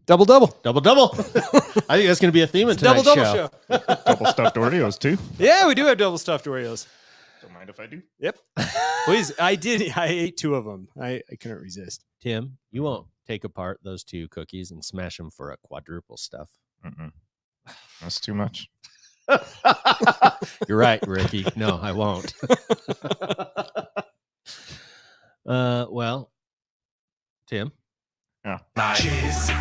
Double. Double. I think that's going to be a theme of tonight's Double show. Double stuffed Oreos too. Yeah, we do have double stuffed Oreos. Don't mind if I do. Yep. Please. I ate 2 of them. I couldn't resist. Tim, you won't take apart those 2 cookies and smash them for a quadruple stuff. That's too much. You're right, Ricky. No, I won't. Well, Tim. Yeah.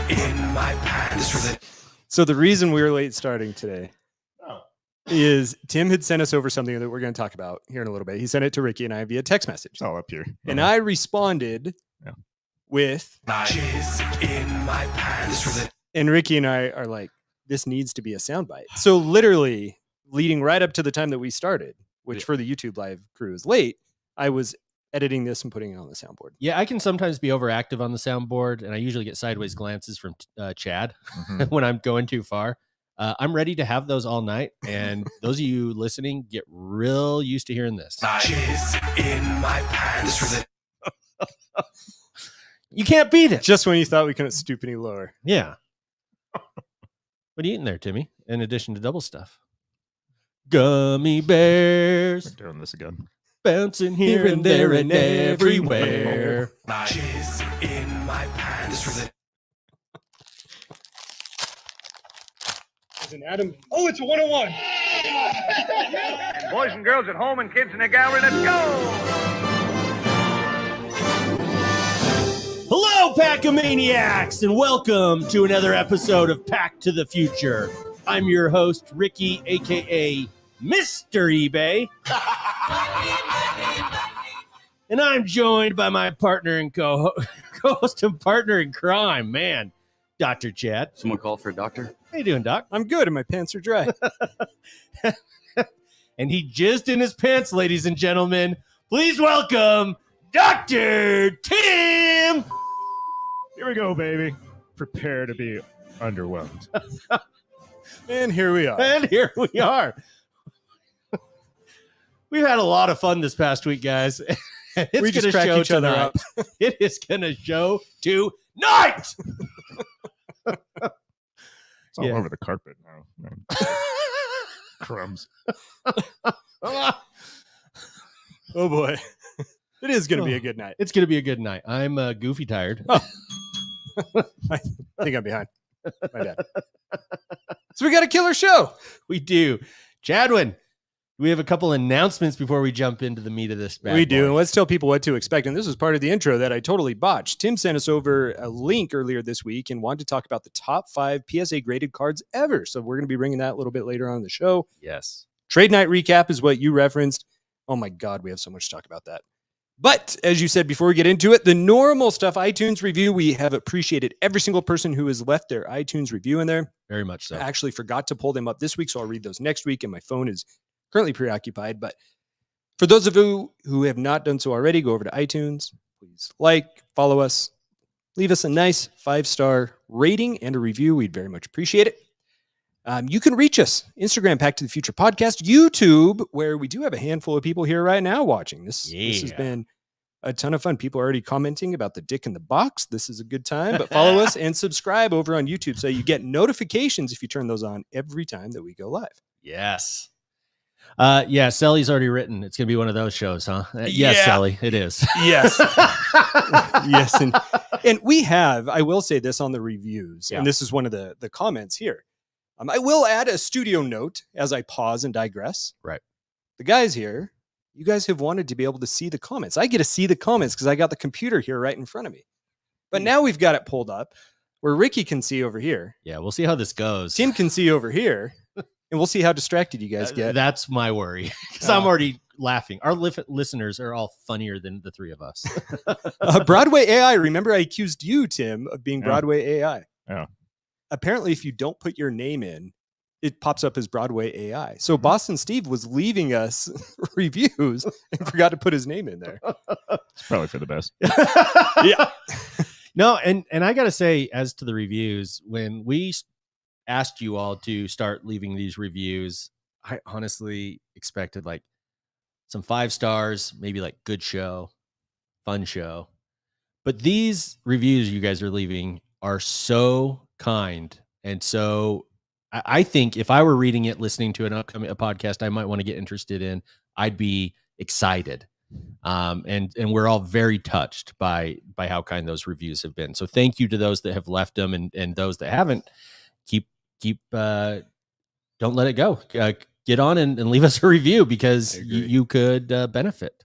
In my pants. So the reason we were late starting today is Tim had sent us over something that we're going to talk about here in a little bit. He sent it to Ricky and I via text message. It's all up here. And I responded with in my pants. And Ricky and I are like, this needs to be a soundbite. So literally leading right up to the time that we started, which for the YouTube live crew is late, I was editing this and putting it on the soundboard. Yeah, I can sometimes be overactive on the soundboard, and I usually get sideways glances from Chad when I'm going too far. I'm ready to have those all night, and those of you listening, get real used to hearing this. In my pants. You can't beat it. Just when you thought we couldn't stoop any lower. Yeah. What are you eating there, Timmy, in addition to double stuff? Gummy bears. We're doing this again. Bouncing here and there and everywhere. In my pants. Oh, it's a 101. Boys and girls at home and kids in the gallery, let's go! Hello, Pack-O-Maniacs, and welcome to another episode of Pack to the Future. I'm your host, Ricky, a.k.a. Mr. eBay. And I'm joined by my partner and co-host and partner in crime, man, Dr. Chad. Someone called for a doctor? How you doing, Doc? I'm good and my pants are dry. And he jizzed in his pants, ladies and gentlemen. Please welcome Dr. Tim. Here we go, baby. Prepare to be underwhelmed. And here we are. And here we are. We've had a lot of fun this past week, guys. It's We just gonna crack show each other tonight. up. It is going to show tonight. It's all over the carpet now. Crumbs. Oh boy. It is going to be a good night. It's going to be a good night. I'm goofy tired. I think I'm behind. My bad. So we got a killer show. We do. Chadwin, we have a couple announcements before we jump into the meat of this bad We do. boy. And let's tell people what to expect. And this was part of the intro that I totally botched. Tim sent us over a link earlier this week and wanted to talk about the top 5 PSA graded cards ever. So we're going to be bringing that a little bit later on in the show. Yes. Trade night recap is what you referenced. Oh my God, we have so much to talk about that. But as you said, before we get into it, the normal stuff, iTunes review, we have appreciated every single person who has left their iTunes review in there. Very much so. I actually forgot to pull them up this week, so I'll read those next week, and my phone is currently preoccupied. But for those of you who have not done so already, go over to iTunes. Please follow us, leave us a nice 5-star rating and a review. We'd very much appreciate it. You can reach us, Instagram, Pack to the Future Podcast, YouTube, where we do have a handful of people here right now watching. This has been a ton of fun. People are already commenting about the dick in the box. This is a good time, but follow us and subscribe over on YouTube so you get notifications if you turn those on every time that we go live. Yes. Yeah, Sally's already written. It's going to be one of those shows, huh? Yes, Sally, it is. Yes. Yes. And we have, I will say this on the reviews, and this is one of the comments here. I will add a studio note as I pause and digress. Right. The guys here, you guys have wanted to be able to see the comments. I get to see the comments because I got the computer here right in front of me. But now we've got it pulled up where Ricky can see over here. Yeah, we'll see how this goes. Tim can see over here. And we'll see how distracted you guys get. That's my worry because I'm already laughing. Our listeners are all funnier than the three of us. Broadway AI. Remember I accused you, Tim, of being Broadway AI. Yeah. Apparently, if you don't put your name in, it pops up as Broadway AI. So Boston Steve was leaving us reviews and forgot to put his name in there. It's probably for the best. Yeah. No, and I got to say, as to the reviews, when we asked you all to start leaving these reviews, I honestly expected like some 5 stars, maybe like good show, fun show. But these reviews you guys are leaving are so kind. And so I think if I were reading it, listening to a podcast I might want to get interested in, I'd be excited. And we're all very touched by how kind those reviews have been. So thank you to those that have left them, and those that haven't. Keep don't let it go. Get on and leave us a review, because you could benefit.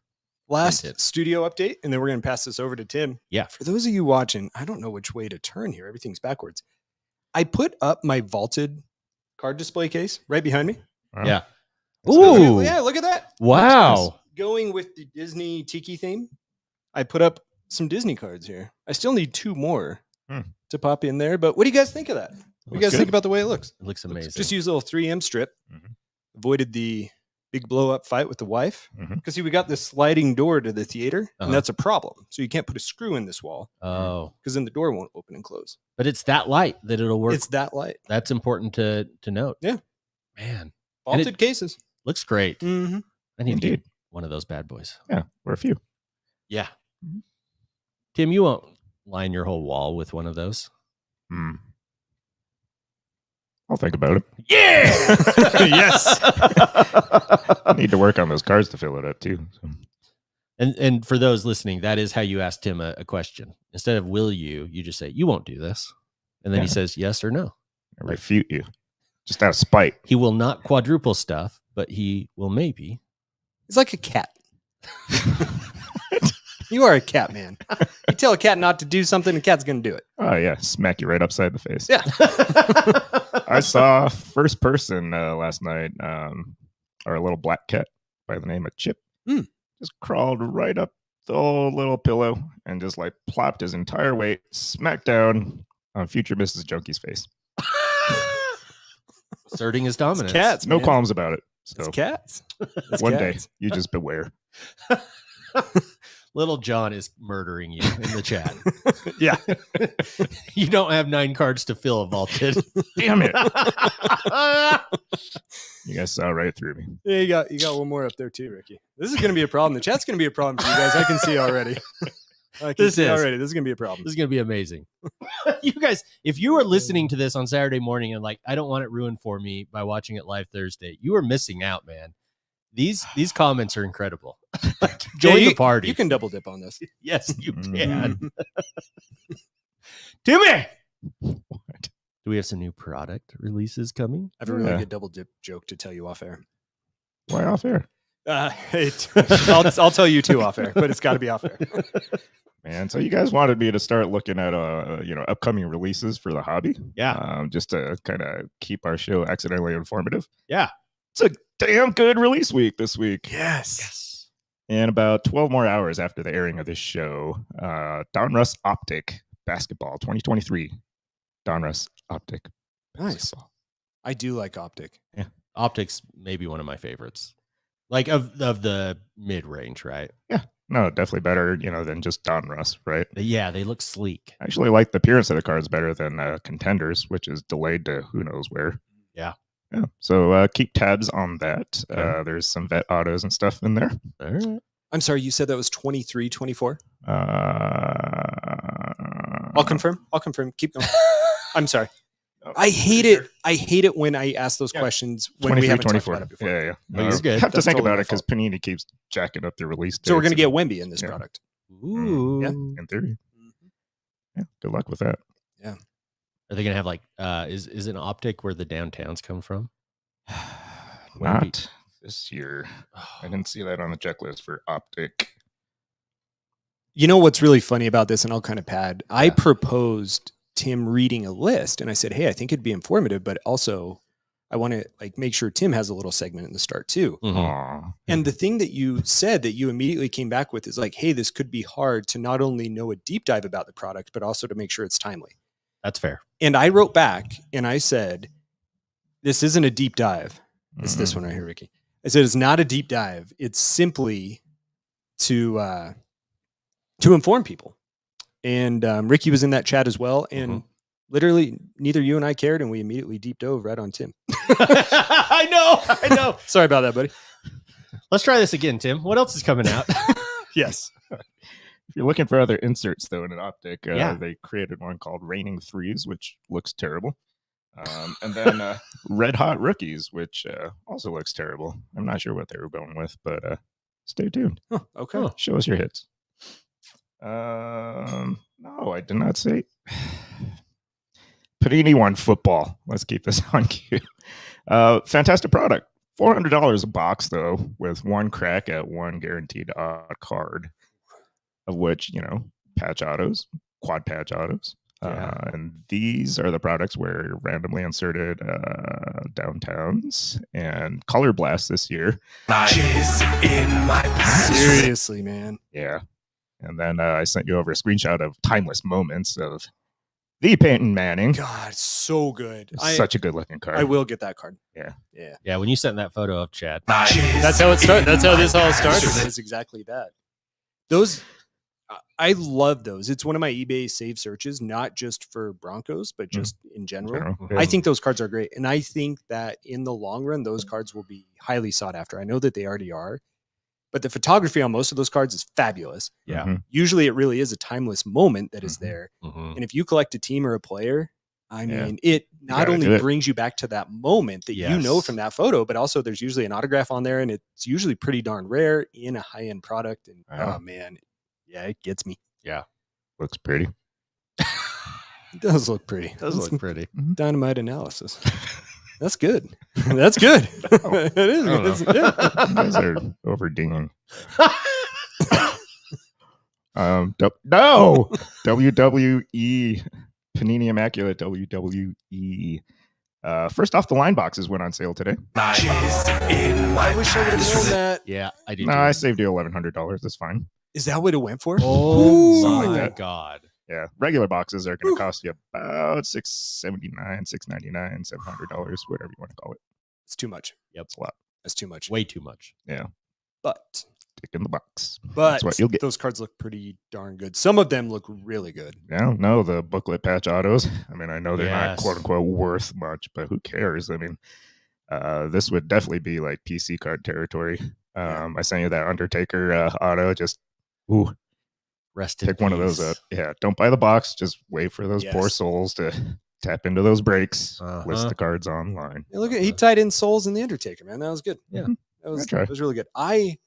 Last studio update, and then we're going to pass this over to Tim. Yeah. For those of you watching, I don't know which way to turn here. Everything's backwards. I put up my vaulted card display case right behind me. Wow. Yeah. So, Ooh. yeah, look at that. Wow. Going with the Disney Tiki theme, I put up some Disney cards here. I still need 2 more to pop in there, but what do you guys think of that? What do you guys think about the way it looks? It looks amazing. Just use a little 3M strip. Avoided the big blow up fight with the wife, because see, we got this sliding door to the theater, and that's a problem. So you can't put a screw in this wall. Oh, because then the door won't open and close. But it's that light that it'll work. It's that light. That's important to note. Yeah, man, vaulted cases looks great. Mm-hmm. I need to get one of those bad boys. Yeah, or a few. Yeah. Tim, you won't line your whole wall with one of those. I'll think about it. Yeah. Yes. I need to work on those cards to fill it up too. So. And for those listening, that is how you ask Tim a question. Instead of will you just say, you won't do this. And then he says yes or no. I refute you. Just out of spite. He will not quadruple stuff, but he will maybe. He's like a cat. You are a cat, man. You tell a cat not to do something, the cat's going to do it. Oh, yeah. Smack you right upside the face. Yeah. I saw first person last night, our little black cat by the name of Chip. Just crawled right up the old little pillow and just like plopped his entire weight smack down on future Mrs. Junkie's face. Asserting his dominance. It's cats, no man. qualms about it. So it's cats. It's one cats. day, you just beware. Little John is murdering you in the chat. Yeah. You don't have 9 cards to fill a vaulted. Damn it. You guys saw right through me. Yeah, you got one more up there too, Ricky. This is going to be a problem. The chat's going to be a problem for you guys. I can see already. This is going to be a problem. This is going to be amazing. You guys, if you are listening to this on Saturday morning and like, I don't want it ruined for me by watching it live Thursday, you are missing out, man. These comments are incredible. Join the party. You can double dip on this. Yes, you can. Timmy! What? Do we have some new product releases coming? I have a really good double dip joke to tell you off air. Why off air? I'll tell you too off air, but it's got to be off air. Man, so you guys wanted me to start looking at upcoming releases for the hobby. Yeah. Just to kind of keep our show accidentally informative. Yeah. It's a damn good release week this week. Yes. In about 12 more hours after the airing of this show, Donruss Optic Basketball 2023. Donruss Optic. Nice. Basketball. I do like Optic. Yeah. Optic's maybe one of my favorites. Like of the mid-range, right? Yeah. No, definitely better, than just Donruss, right? Yeah, they look sleek. I actually like the appearance of the cards better than Contenders, which is delayed to who knows where. Yeah. Yeah. So keep tabs on that. Okay. There's some vet autos and stuff in there. All right. I'm sorry, you said that was 23, 24? I'll confirm. Keep going. I'm sorry. I hate it. I hate it when I ask those questions when we haven't talked about it before. Yeah. No, you're good. I have to That's think totally about my it because Panini keeps jacking up their release dates. So we're going to get Wemby in this product. Ooh. Yeah. In theory. Yeah. Good luck with that. Yeah. Are they going to have like, is an Optic where the downtowns come from? Not this year. I didn't see that on the checklist for Optic. You know what's really funny about this, and I'll kind of pad. I proposed Tim reading a list, and I said, "Hey, I think it'd be informative, but also I want to make sure Tim has a little segment in the start too." Mm-hmm. Aw. And the thing that you said that you immediately came back with is like, "Hey, this could be hard to not only know a deep dive about the product, but also to make sure it's timely." That's fair. And I wrote back and I said, "This isn't a deep dive. It's this one right here, Ricky." I said, "It's not a deep dive. It's simply to inform people." And Ricky was in that chat as well. And literally neither you and I cared. And we immediately deep dove right on Tim. I know. Sorry about that, buddy. Let's try this again, Tim. What else is coming out? Yes. If you're looking for other inserts, though, in an optic, Yeah. they created one called Raining Threes, which looks terrible. And then Red Hot Rookies, which also looks terrible. I'm not sure what they were going with, but stay tuned. Huh, okay. Huh. Show us your hits. No, I did not say. Panini One Football. Let's keep this on cue. Fantastic product. $400 a box, though, with one crack at one guaranteed card, of which, patch autos, quad patch autos. Yeah. And these are the products where randomly inserted downtowns and color blast this year. Jizz in my pants. Seriously, man. Yeah. And then I sent you over a screenshot of timeless moments of the Peyton Manning. God, so good. Such a good looking card. I will get that card. Yeah. Yeah. Yeah, when you sent that photo of Chad. That's how it started. That's how this all started. It's exactly that. Those, I love those. It's one of my eBay save searches, not just for Broncos, but just in general. I think those cards are great. And I think that in the long run, those cards will be highly sought after. I know that they already are, but the photography on most of those cards is fabulous. Yeah. Mhm. Usually it really is a timeless moment that is there. Mhm. And if you collect a team or a player, I Yeah. mean, it not gotta do only it. brings you back to that moment that you know Yes. from that photo, but also there's usually an autograph on there, and it's usually pretty darn rare in a high-end product. And Wow. oh man, yeah, it gets me. Looks pretty. It does look pretty. Does That's look pretty. dynamite analysis. That's good. That's good. It is. I don't It's- You yeah. guys are overdinging. No WWE Panini Immaculate WWE. First off, the line boxes went on sale today. Jizz in my I wish I would have known that. Yeah, I do. No, too. I saved you $1,100. That's fine. Is that what it went for? Oh Something like my that. God. Yeah, regular boxes are going to cost you about $679, $699, $700, whatever you want to call it. It's too much. It's a lot. That's too much. Way too much. But Stick in the box. but what you'll get. those cards look pretty darn good. Some of them look really good. Yeah, no, the booklet patch autos. I mean, I know they're not Yes. quote unquote worth much, but who cares? I mean, this would definitely be like PC card territory. I sent you that Undertaker auto. Just Rest in pick one of those peace. up. Yeah, don't buy the box. Just wait for those poor Yes. souls to tap into those breaks. Uh-huh. List the cards online. Hey, look at he tied in Souls and the Undertaker, man. That was good. Yeah. That try. was really good. I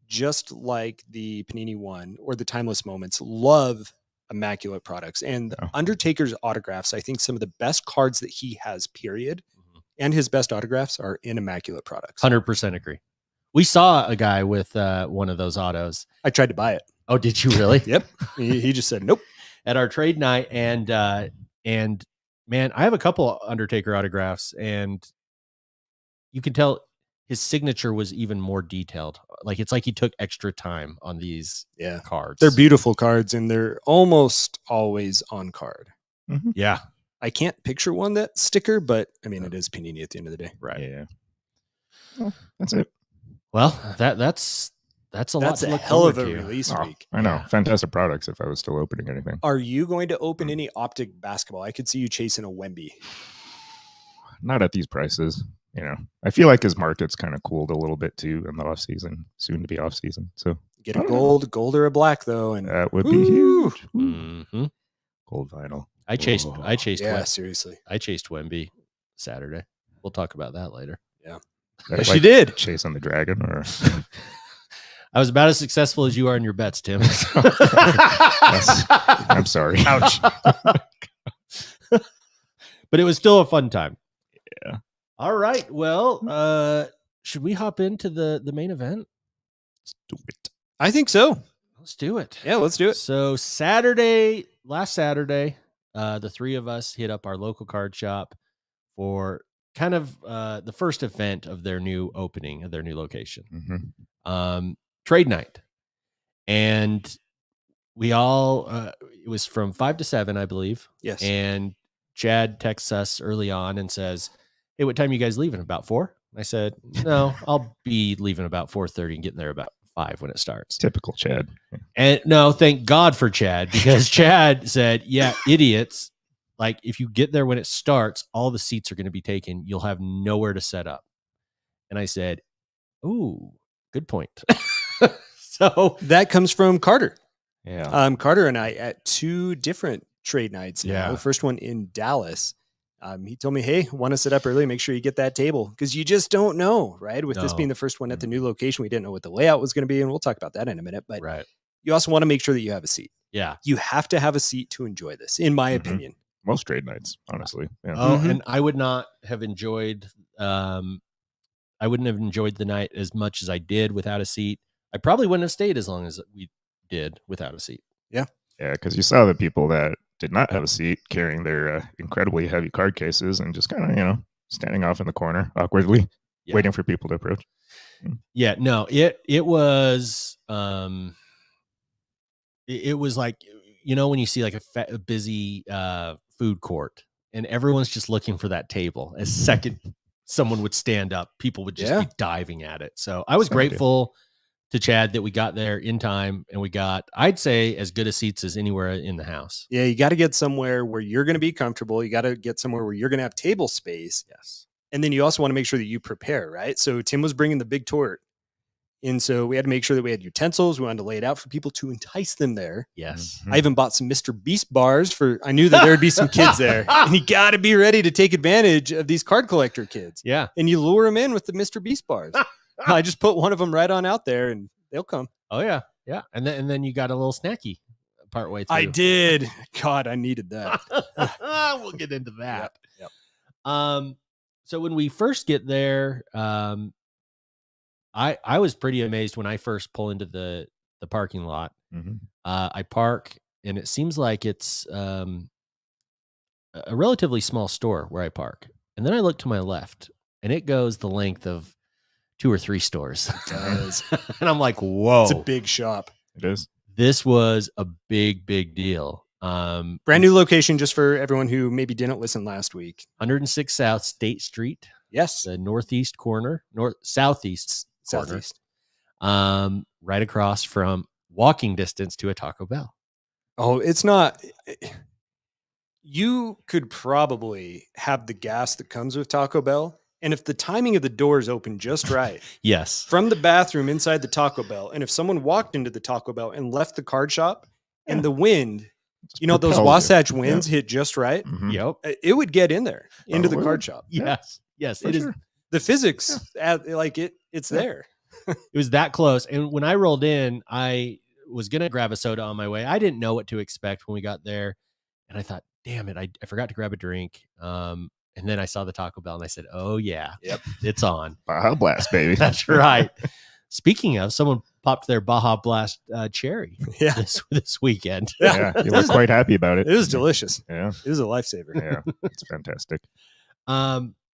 just like the Panini one or the Timeless Moments. Love immaculate products and Yeah. Undertaker's autographs. I think some of the best cards that he has. Period. Mhm. And his best autographs are in immaculate products. 100% agree. We saw a guy with one of those autos. I tried to buy it. Oh, did you really? Yep. He just said nope. At our trade night, and man, I have a couple Undertaker autographs, and you can tell his signature was even more detailed. Like it's like he took extra time on these Yeah. cards. They're beautiful cards and they're almost always on card. Yeah, I can't picture one that sticker, but I mean, it is Panini at the end of the day. right. Yeah. Well, that's it. Well, that's a lot That's to a look hell of a forward to. release Oh, week. I know. Yeah. Fantastic products if I was still opening anything. Are you going to open any optic basketball? I could see you chasing a Wemby. Not at these prices. I feel like his market's kind of cooled a little bit too in the off season, soon to be off season. So Get a I don't know. gold or a black though, and that would be Woo! huge. Mhm. Gold vinyl. I chased yeah, seriously. I chased Wemby Saturday. We'll talk about that later. That's Yes, you like did. chasing the dragon, or I was about as successful as you are in your bets, Tim. I'm sorry. Ouch. But it was still a fun time. Yeah. All right. Well, should we hop into the main event? Do it. I think so. Let's do it. Yeah, let's do it. So last Saturday, the three of us hit up our local card shop for kind of the first event of their new opening of their new location, trade night. And we all, it was from 5 to 7, I believe. Yes. And Chad texts us early on and says, "Hey, what time you guys leaving? About 4?" I said, "No, I'll be leaving about 4:30 and getting there about 5 when it starts." Typical Chad. And no, thank God for Chad, because Chad said, "Yeah, idiots. Like if you get there when it starts, all the seats are going to be taken. You'll have nowhere to set up." And I said, "Ooh, good point." So That comes from Carter. Yeah. Carter and I at 2 different trade nights now. Yeah. The first one in Dallas. He told me, hey, want to sit up early, make sure you get that table, because you just don't know, right? With this No. being the first one at the new location, we didn't know what the layout was going to be, and we'll talk about that in a minute. But Right. you also want to make sure that you have a seat. Yeah. You have to have a seat to enjoy this, in my Mhm. opinion. Most trade nights, honestly. Yeah. Oh, Mhm. and I would not have enjoyed. I wouldn't have enjoyed the night as much as I did without a seat. I probably wouldn't have stayed as long as we did without a seat. Yeah, because you saw the people that did not have a seat carrying their incredibly heavy card cases and just kind of, standing off in the corner awkwardly, Yeah. waiting for people to approach. Yeah, no, it was it was like, when you see like a busy food court and everyone's just looking for that table. As second someone would stand up, people would just be diving at it. So I was Same idea. grateful to Chad that we got there in time and we got, I'd say, as good a seats as anywhere in the house. Yeah, you got to get somewhere where you're going to be comfortable. You got to get somewhere where you're going to have table space. Yes. And then you also want to make sure that you prepare, right? So Tim was bringing the big tort. And so we had to make sure that we had utensils. We wanted to lay it out for people to entice them there. Yes. Mhm. I even bought some Mr. Beast bars I knew that there would be some kids there. And you got to be ready to take advantage of these card collector kids. Yeah. And you lure them in with the Mr. Beast bars. I just put one of them right on out there and they'll come. Oh yeah. Yeah. And then you got a little snacky partway through. I did. God, I needed that. We'll get into that. Yep. So when we first get there, I was pretty amazed when I first pull into the parking lot. Mhm. I park and it seems like it's a relatively small store where I park. And then I look to my left and it goes the length of 2 or 3 stores. It does. And I'm like, whoa, It's a big shop. It is. this was a big deal. Brand new location, just for everyone who maybe didn't listen last week. 106 South State Street, Yes. the southeast corner. Southeast. Right across from walking distance to a Taco Bell. Oh, it's not. You could probably have the gas that comes with Taco Bell. And if the timing of the doors open just right, Yes. from the bathroom inside the Taco Bell, and if someone walked into the Taco Bell and left the card shop and the wind, Just those propels you. Wasatch winds hit just right, Mhm. Yep. it would get in there into Oh, the it card would. shop. Yes. Yes. For It is. sure. The physics, it's Yeah. there. It was that close. And when I rolled in, I was going to grab a soda on my way. I didn't know what to expect when we got there. And I thought, damn it, I forgot to grab a drink. And then I saw the Taco Bell and I said, oh, yeah, Yep. it's on. Baja Blast, baby. That's right. Speaking of, someone popped their Baja Blast cherry Yeah. this weekend. Yeah, you look quite happy about it. It was delicious. Yeah, It was a lifesaver. yeah, it's fantastic.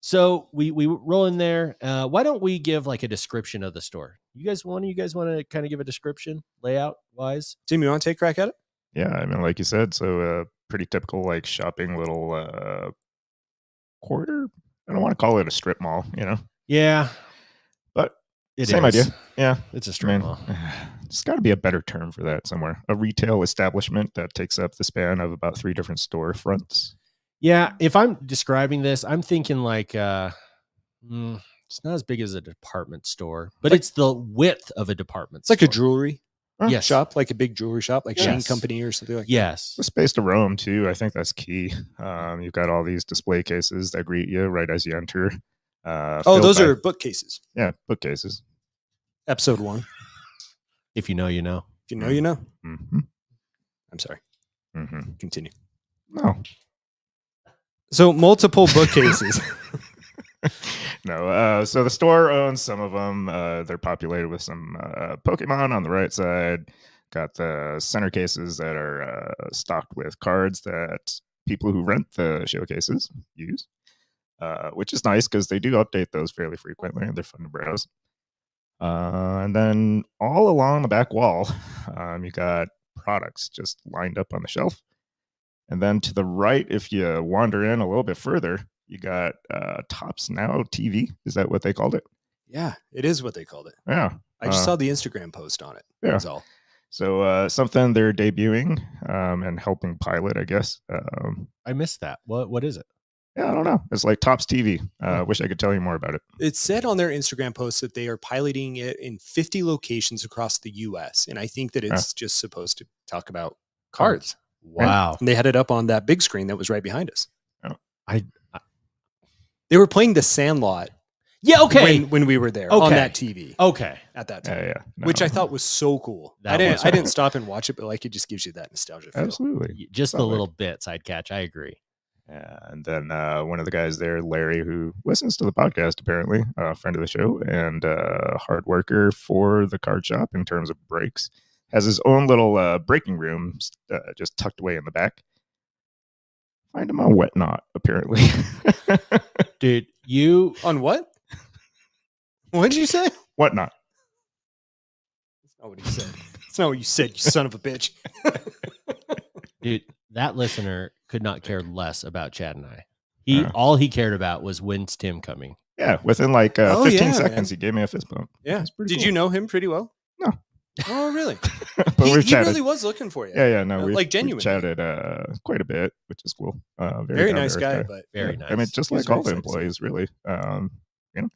So we roll in there. Why don't we give like a description of the store? You guys want to kind of give a description layout wise? Tim, you want to take a crack at it? Yeah, I mean, like you said, so pretty typical like shopping little quarter. I don't want to call it a strip mall, Yeah, but it same is. idea. Yeah, It's a I strip mean, mall. there's got to be a better term for that somewhere. A retail establishment that takes up the span of about 3 different storefronts. Yeah, if I'm describing this, I'm thinking like it's not as big as a department store, but it's the width of a department It's like a store. jewelry Yes. shop, like a big jewelry shop, like Shane Yes. Company or something like that. Yes. The space to roam too. I think that's key. You've got all these display cases that greet you right as you enter. Oh, filled those by- are bookcases. bookcases. Episode 1. If you know, you know. If you know, you know. Mm-hmm. I'm sorry. Mm-hmm. Continue. No, So multiple bookcases. no. So the store owns some of them. They're populated with some Pokemon on the right side. Got the center cases that are stocked with cards that people who rent the showcases use, which is nice because they do update those fairly frequently and they're fun to browse. And then all along the back wall, you got products just lined up on the shelf. And then to the right, if you wander in a little bit further, you got Tops Now TV. Is that what they called it? Yeah, it is what they called it. Yeah. I just Uh, saw the Instagram post on it. yeah. That's all. So something they're debuting and helping pilot, I guess. I missed that. What is it? Yeah, I don't know. It's like Tops TV. Wish I could tell you more about it. It said on their Instagram post that they are piloting it in 50 locations across the U.S. And I think that it's just supposed to talk about cards. Wow. And they had it up on that big screen that was right behind us. I They were playing The Sandlot. Yeah. Okay. When we were there on that TV. Okay. At that time. Yeah. No. Which I thought was so cool. I didn't stop and watch it, but like it just gives you that nostalgia feel. Absolutely. Just the little bits I'd catch. I agree. Yeah, and then one of the guys there, Larry, who listens to the podcast, apparently, a friend of the show and hard worker for the card shop in terms of breaks, has his own little breaking room just tucked away in the back. Find him on Whatnot, apparently. Dude, you... On what? What did you say? Whatnot. That's not what he said. That's not what you said, you son of a bitch. Dude, that listener could not care less about Chad and I. All he cared about was when's Tim coming. Yeah, within like 15 seconds, he gave me a fist bump. Yeah. Did you know him pretty well? No. Oh, really? But he we've chatted. really was looking for you. Yeah, no, we've genuinely chatted quite a bit, which is cool. Very nice guy, but very nice. I mean, just like all the employees, really,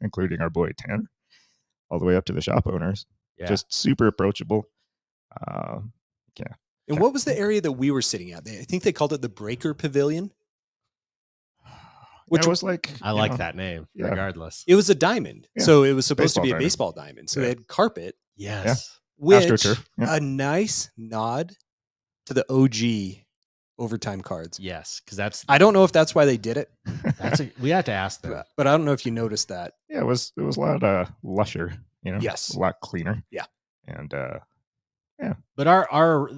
including our boy Tanner, all the way up to the shop owners. Yeah. Just super approachable. And what was the area that we were sitting at? I think they called it the Breaker Pavilion. Which was like, I like that name, regardless. It was a diamond. Yeah. So it was supposed to be Baseball a baseball diamond. So they had carpet. Yes. Which AstroTurf. a nice nod to the OG overtime cards. Yes, because that's... I don't know if that's why they did it. We have to ask them. But I don't know if you noticed that. Yeah, it was a lot lusher, Yes. a lot cleaner. Yeah. And But our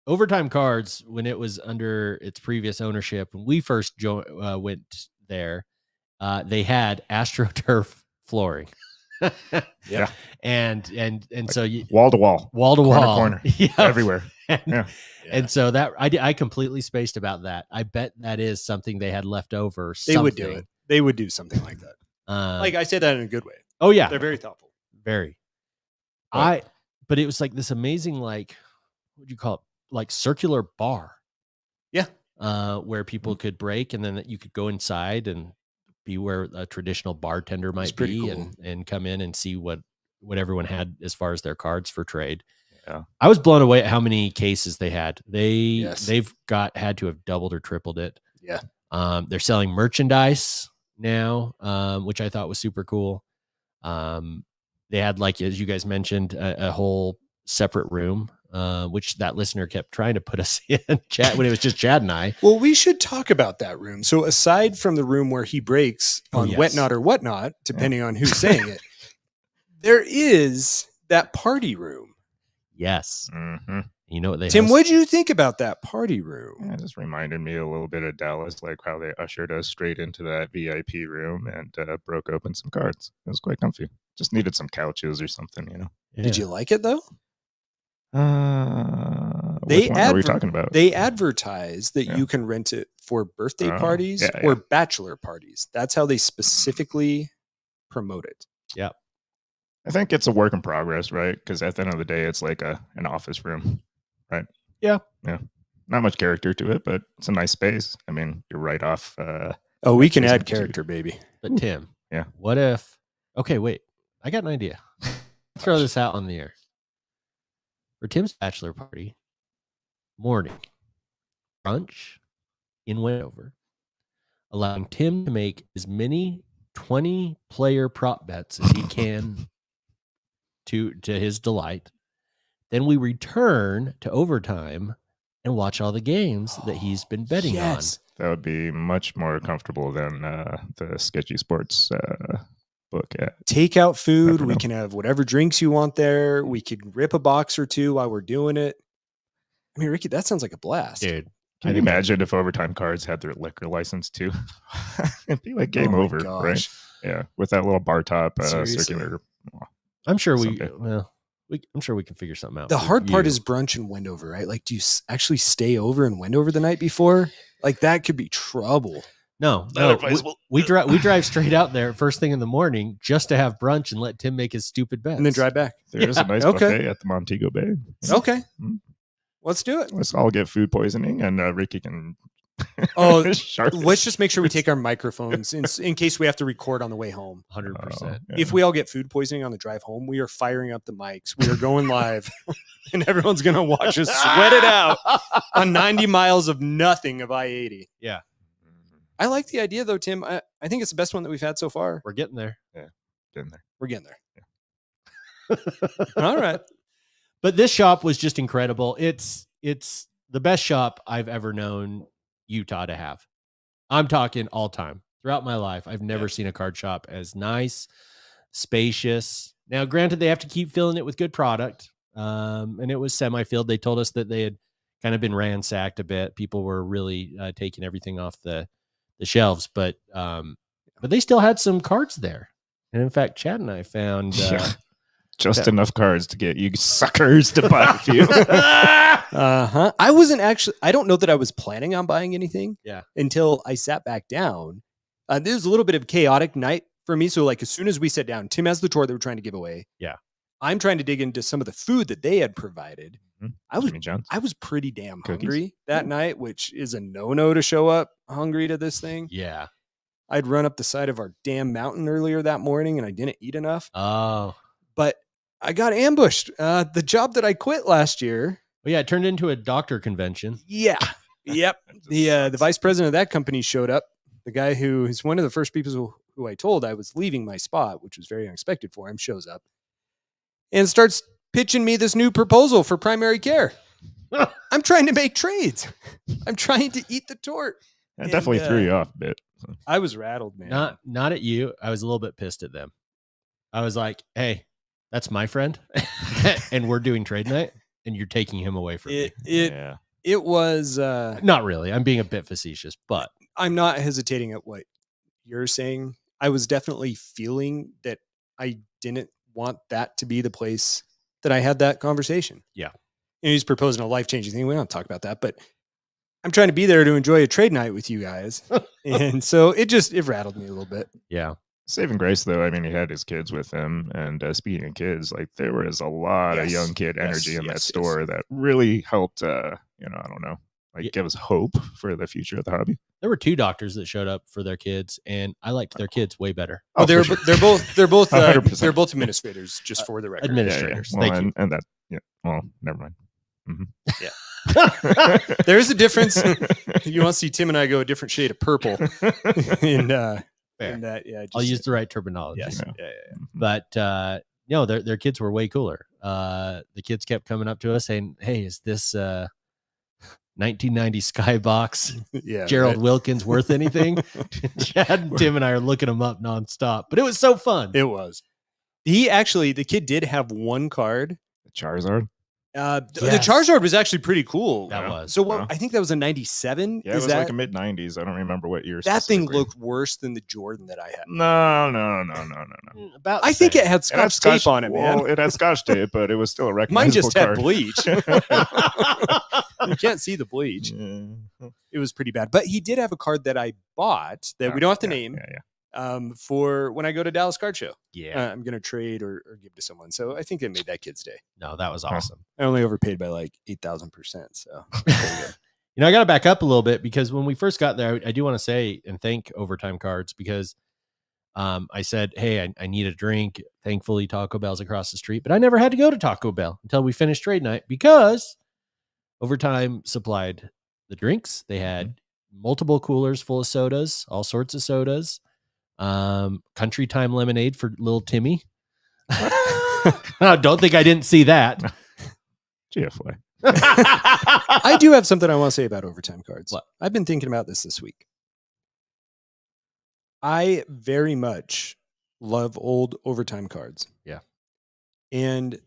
overtime cards, when it was under its previous ownership, when we first went there, they had AstroTurf flooring. Yeah. And like so wall to wall, corner, everywhere. And so that I completely spaced about that. I bet that is something they had left over. They would do it. They would do something like that. Like I say that in a good way. Oh yeah, they're very thoughtful. Very. But it was like this amazing, like, what would you call it? Like circular bar. Yeah. Where people could break, and then you could go inside and be where a traditional bartender might be, cool. and come in and see what everyone had as far as their cards for trade. Yeah. I was blown away at how many cases they had. They've had to have doubled or tripled it. Yeah. They're selling merchandise now, which I thought was super cool. They had, like, as you guys mentioned, a whole separate room, which that listener kept trying to put us in chat when it was just Chad and I. Well, we should talk about that room. So aside from the room where he breaks on Whatnot or Whatnot, depending on who's saying it, there is that party room. Yes. Mm-hmm. You know what they Tim, what do you think about that party room? Yeah, it just reminded me a little bit of Dallas, like how they ushered us straight into that VIP room and broke open some cards. It was quite comfy. Just needed some couches or something, Yeah. Did you like it though? Which one are we talking about? They advertise that you can rent it for birthday parties or bachelor parties. That's how they specifically promote it. Yeah. I think it's a work in progress, right? Because at the end of the day, it's like an office room, right? Yeah. Yeah. Not much character to it, but it's a nice space. I mean, you're right off. We can add character, baby. But Tim, yeah. What if? Okay, wait. I got an idea. Throw this out on the air. For Tim's bachelor party, morning brunch in Wendover, allowing Tim to make as many 20-player prop bets as he can to his delight. Then we return to overtime and watch all the games that he's been betting on. That would be much more comfortable than the Sketchy Sports book. Takeout food. We can have whatever drinks you want there. We could rip a box or two while we're doing it. I mean, Ricky, that sounds like a blast. Dude, can you imagine if Overtime Cards had their liquor license too? It'd be like game over, right? Yeah, with that little bar top circular. I'm sure I'm sure we can figure something out. The hard part is brunch in Wendover, right? Like, do you actually stay over in Wendover the night before? Like, that could be trouble. No. We drive straight out there first thing in the morning just to have brunch and let Tim make his stupid bets. And then drive back. There is a nice buffet at the Montego Bay. Okay. Let's do it. Let's all get food poisoning and Ricky can Oh, Shark. let's just make sure we take our microphones in case we have to record on the way home. 100%. If we all get food poisoning on the drive home, we are firing up the mics. We are going live, and everyone's going to watch us sweat it out on 90 miles of nothing of I-80. Yeah. I like the idea, though, Tim. I think it's the best one that we've had so far. We're getting there. Getting there. We're getting there. All right. But this shop was just incredible. It's the best shop I've ever known Utah to have. I'm talking all time. Throughout my life, I've never seen a card shop as nice, spacious. Now, granted, they have to keep filling it with good product. And it was semi-filled. They told us that they had kind of been ransacked a bit. People were really taking everything off the shelves, but they still had some cards there. And in fact, Chad and I found just enough cards to get you suckers to buy a few. I wasn't actually, I don't know that I was planning on buying anything. Yeah. Until I sat back down. There was a little bit of a chaotic night for me. So like as soon as we sat down, Tim has the tour they were trying to give away. Yeah. I'm trying to dig into some of the food that they had provided. Jimmy John's. I was pretty damn Cookies? hungry that night, which is a no-no to show up hungry to this thing. Yeah. I'd run up the side of our damn mountain earlier that morning and I didn't eat enough. Oh. But I got ambushed. The job that I quit last year. Well, yeah, it turned into a doctor convention. Yeah. Yep. The vice president of that company showed up. The guy who is one of the first people who I told I was leaving my spot, which was very unexpected for him, shows up and starts pitching me this new proposal for primary care. I'm trying to make trades. I'm trying to eat the tort. That definitely threw you off a bit. So. I was rattled, man. Not at you. I was a little bit pissed at them. I was like, hey, that's my friend. And we're doing trade night and you're taking him away from me. It was not really. I'm being a bit facetious, but I'm not hesitating at what you're saying. I was definitely feeling that I didn't want that to be the place that I had that conversation. Yeah. And he's proposing a life-changing thing. We don't talk about that, but I'm trying to be there to enjoy a trade night with you guys. And so it rattled me a little bit. Yeah. Saving grace, though, I mean, he had his kids with him. And speaking of kids, like there was a lot of young kid energy in that store that really helped, I don't know, give us hope for the future of the hobby. There were 2 doctors that showed up for their kids, and I liked their kids way better. Oh, they're both administrators, just for the record. Administrators. Yeah. Well, Thank you. And that, well, never mind. Yeah. There is a difference. You want to see Tim and I go a different shade of purple in that. Yeah. I'll use the right terminology. Yes. Yeah. But no, their kids were way cooler. The kids kept coming up to us saying, hey, is this 1990 Skybox Gerald Wilkins worth anything? Chad and Tim and I are looking them up nonstop, but it was so fun. It was. The kid did have one card. The Charizard. The Charizard was actually pretty cool. That was. So I think that was a 97. Yeah, it was like a mid 90s. I don't remember what year. That thing looked worse than the Jordan that I had. No. About I think it had Scotch tape on it, man. Well, it had Scotch tape, but it was still a recognizable Mine just card. had bleach. You can't see the bleach. Yeah. It was pretty bad. But he did have a card that I bought that we don't have to name. For when I go to Dallas Card Show. Yeah. I'm going to trade or give to someone. So I think it made that kid's day. No, that was awesome. I only overpaid by like 8,000%. So I got to back up a little bit because when we first got there, I do want to say and thank Overtime Cards because I said, hey, I need a drink. Thankfully, Taco Bell's across the street, but I never had to go to Taco Bell until we finished trade night because Overtime supplied the drinks. They had multiple coolers full of sodas, all sorts of sodas. Country Time lemonade for little Timmy. Don't think I didn't see that. GFY. I do have something I want to say about Overtime Cards. What? I've been thinking about this week. I very much love old Overtime Cards. Yeah. And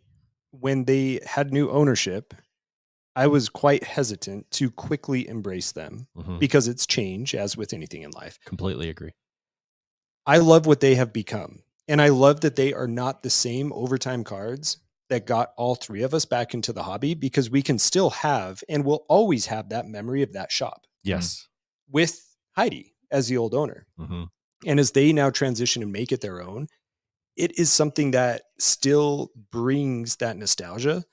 when they had new ownership, I was quite hesitant to quickly embrace them because it's change, as with anything in life. Completely agree. I love what they have become. And I love that they are not the same Overtime Cards that got all 3 of us back into the hobby because we can still have and will always have that memory of that shop. Yes. With Heidi as the old owner. And as they now transition and make it their own, it is something that still brings that nostalgia,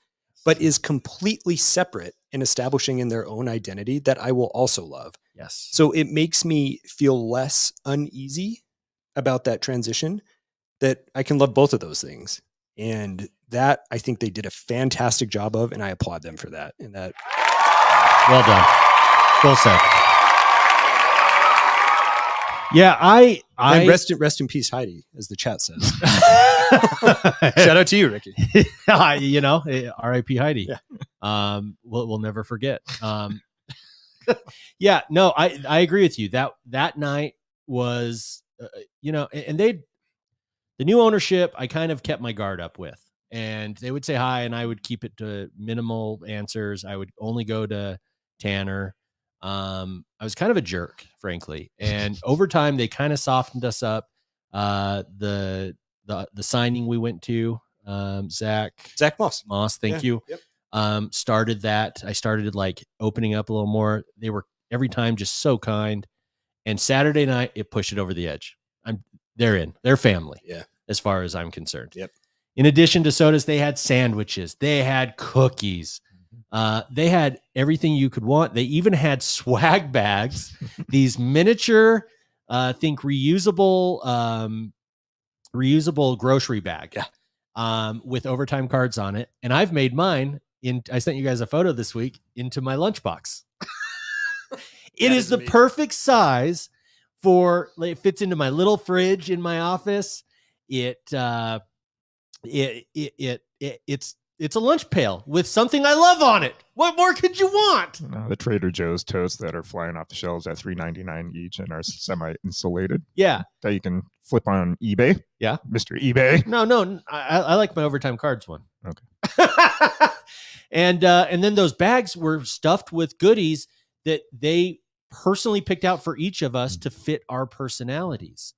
but is completely separate and establishing in their own identity that I will also love. Yes. So it makes me feel less uneasy about that transition, that I can love both of those things. And that I think they did a fantastic job of, and I applaud them for that. And that, Well done. Well said. Yeah, and rest in peace, Heidi, as the chat says. Shout out to you, Ricky. You know, R.I.P. Heidi. Yeah. We'll never forget. Yeah, no, I agree with you. That night was, you know, and the new ownership, I kind of kept my guard up with, and they would say hi, and I would keep it to minimal answers. I would only go to Tanner. I was kind of a jerk, frankly, and over time they kind of softened us up. The signing we went to, Zach Moss, thank you. Yep. Started that. I started like opening up a little more. They were every time just so kind. And Saturday night, it pushed it over the edge. They're in. They're family. Yeah. As far as I'm concerned. Yep. In addition to sodas, they had sandwiches. They had cookies. They had everything you could want. They even had swag bags, these miniature, think reusable grocery bag, with overtime cards on it. And I've made mine I sent you guys a photo this week into my lunchbox. It is the perfect size it fits into my little fridge in my office. It's a lunch pail with something I love on it. What more could you want? The Trader Joe's toasts that are flying off the shelves at $3.99 each and are semi-insulated. Yeah. That you can flip on eBay. Yeah. Mr. eBay. No. I like my overtime cards one. Okay. And then those bags were stuffed with goodies that they personally picked out for each of us to fit our personalities.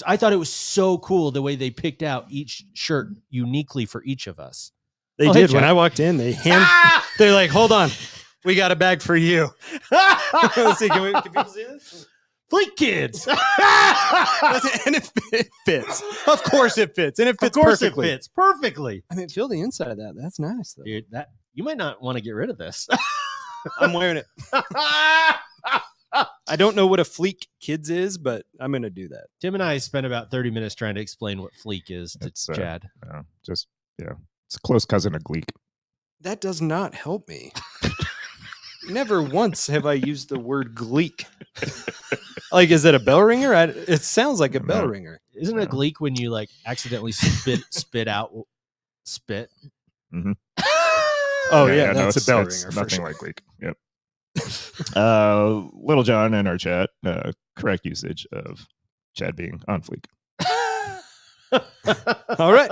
I thought it was so cool the way they picked out each shirt uniquely for each of us. They did. When I walked in, they're like, hold on, we got a bag for you. Let's see, can people see this? Fleet Kids. And it fits. Of course it fits. And it fits perfectly. It fits perfectly. I mean, feel the inside of that. That's nice, though. Dude, you might not want to get rid of this. I'm wearing it. I don't know what a Fleek Kids is, but I'm going to do that. Tim and I spent about 30 minutes trying to explain what Fleek is to Chad. It's a close cousin of Gleek. That does not help me. Never once have I used the word gleek. Like, is that a bell ringer? It sounds like a bell ringer. Isn't it a gleek when you like accidentally spit out spit? Mm-hmm. Oh yeah, that's a bell ringer. Nothing like Gleek. Yep. Little John in our chat, correct usage of Chad being on fleek. All right.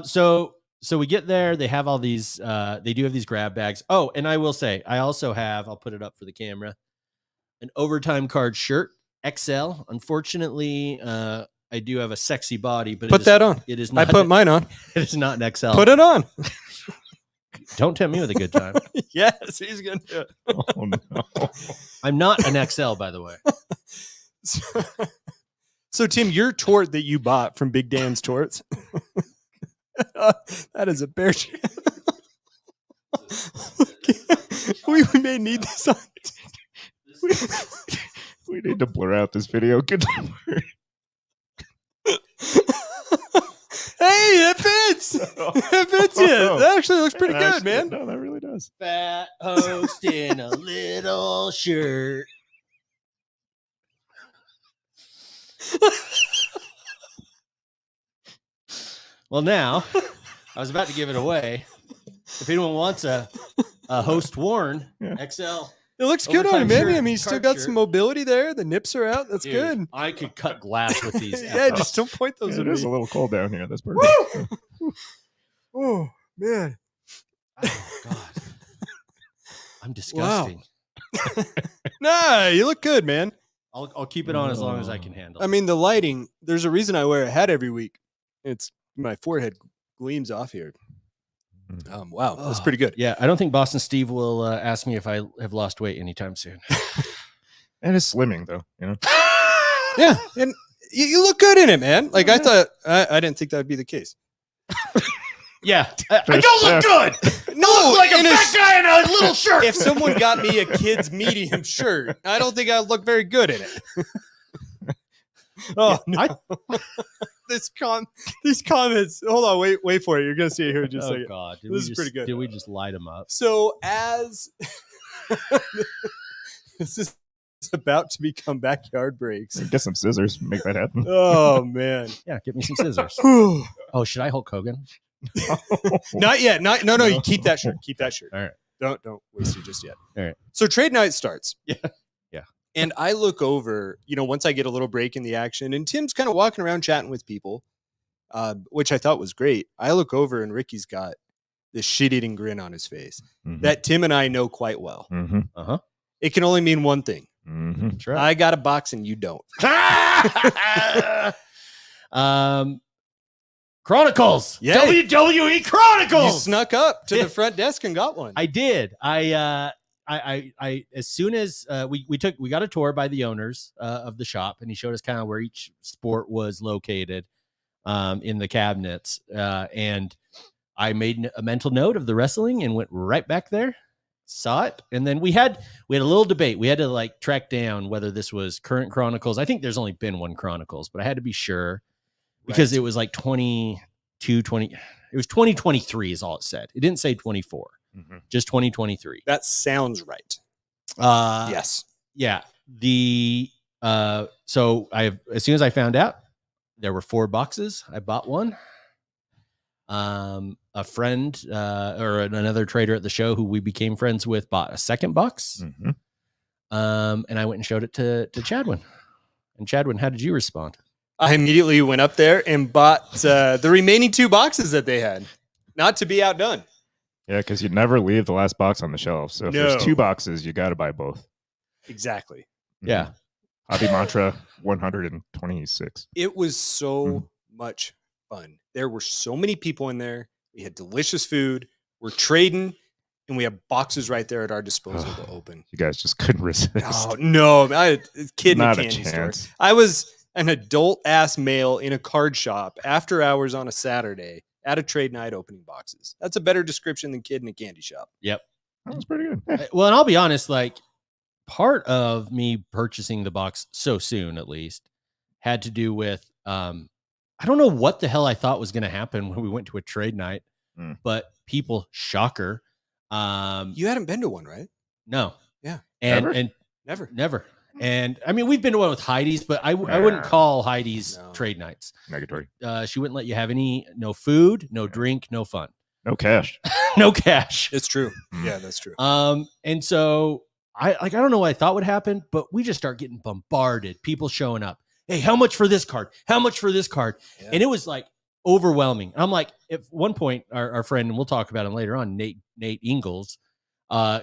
So we get there. They have all these. They do have these grab bags. Oh, and I will say, I also have. I'll put it up for the camera. An overtime card shirt, XL. Unfortunately, I do have a sexy body, but put that on. It is not. I put mine on. It is not an XL. Put it on. Don't tempt me with a good time. Yes, he's gonna do it. Oh no! I'm not an XL, by the way. So Tim, your tort that you bought from Big Dan's Torts, that is a bear. We may need this on. We need to blur out this video. Good. Hey, it fits. It fits you. That actually looks pretty good, man. No, that really does. Fat host in a little shirt. Well, now I was about to give it away. If anyone wants a host worn XL. It looks good on him, man. I mean, he's still got some mobility there. The nips are out. That's good. I could cut glass with these. Yeah, just don't point those at me. It is a little cold down here. That's perfect. Oh, man. Oh, God. I'm disgusting. Wow. Nah, you look good, man. I'll keep it on as long as I can handle. I mean, the lighting, there's a reason I wear a hat every week. It's my forehead gleams off here. Wow, that's pretty good. Yeah, I don't think Boston Steve will ask me if I have lost weight anytime soon. And it's slimming, though, you know? Yeah, and you look good in it, man. Like, I thought, I didn't think that would be the case. Yeah, I don't look good. No, like a in fat guy in a little shirt. If someone got me a kid's medium shirt, I don't think I'd look very good in it. Oh, no. These comments. Hold on, wait for it. You're gonna see it here in just a Oh second. God, This is pretty good. Did we just light them up? So as this is about to become backyard breaks. Get some scissors, make that happen. Oh man. Yeah, get me some scissors. Whew. Oh, should I Hulk Hogan? Not yet. No. You keep that shirt. Keep that shirt. All right. Don't waste it just yet. All right. So trade night starts. Yeah. And I look over, once I get a little break in the action, and Tim's kind of walking around chatting with people, which I thought was great. I look over and Ricky's got this shit-eating grin on his face that Tim and I know quite well. Uh-huh. It can only mean one thing. That's right. I got a box and you don't. Chronicles. Yay. WWE Chronicles. You snuck up to the front desk and got one. I did. I as soon as we got a tour by the owners of the shop, and he showed us kind of where each sport was located in the cabinets, and I made a mental note of the wrestling and went right back there, saw it, and then we had a little debate. We had to like track down whether this was current Chronicles. I think there's only been one Chronicles, but I had to be sure because it was like 2023 is all it said. It didn't say 24. Just 2023. That sounds right. Yes. Yeah. So as soon as I found out there were 4 boxes, I bought one. A friend or another trader at the show who we became friends with bought a second box. And I went and showed it to Chadwin. And Chadwin, how did you respond? I immediately went up there and bought the remaining 2 boxes that they had, not to be outdone. Yeah, because you'd never leave the last box on the shelf. So if No. there's 2 boxes, you got to buy both. Exactly. Yeah. Hobby Mantra 126. It was so much fun. There were so many people in there. We had delicious food. We're trading, and we have boxes right there at our disposal to open. You guys just couldn't resist. Oh, no. Kid in Not a a candy store. chance. I was an adult-ass male in a card shop after hours on a Saturday at a trade night opening boxes. That's a better description than kid in a candy shop. Yep. That was pretty good. Yeah. Well, and I'll be honest, like part of me purchasing the box so soon, at least, had to do with I don't know what the hell I thought was going to happen when we went to a trade night, but people, shocker. You hadn't been to one, right? No. Yeah. And never. And I mean, we've been to one with Heidi's, but I wouldn't call Heidi's trade nights. Negatory. She wouldn't let you have no food, no drink, no fun. No cash. No cash. It's true. Yeah, that's true. And so I don't know what I thought would happen, but we just start getting bombarded. People showing up. Hey, how much for this card? How much for this card? Yeah. And it was like overwhelming. I'm like, at one point, our friend, and we'll talk about him later on, Nate Ingalls,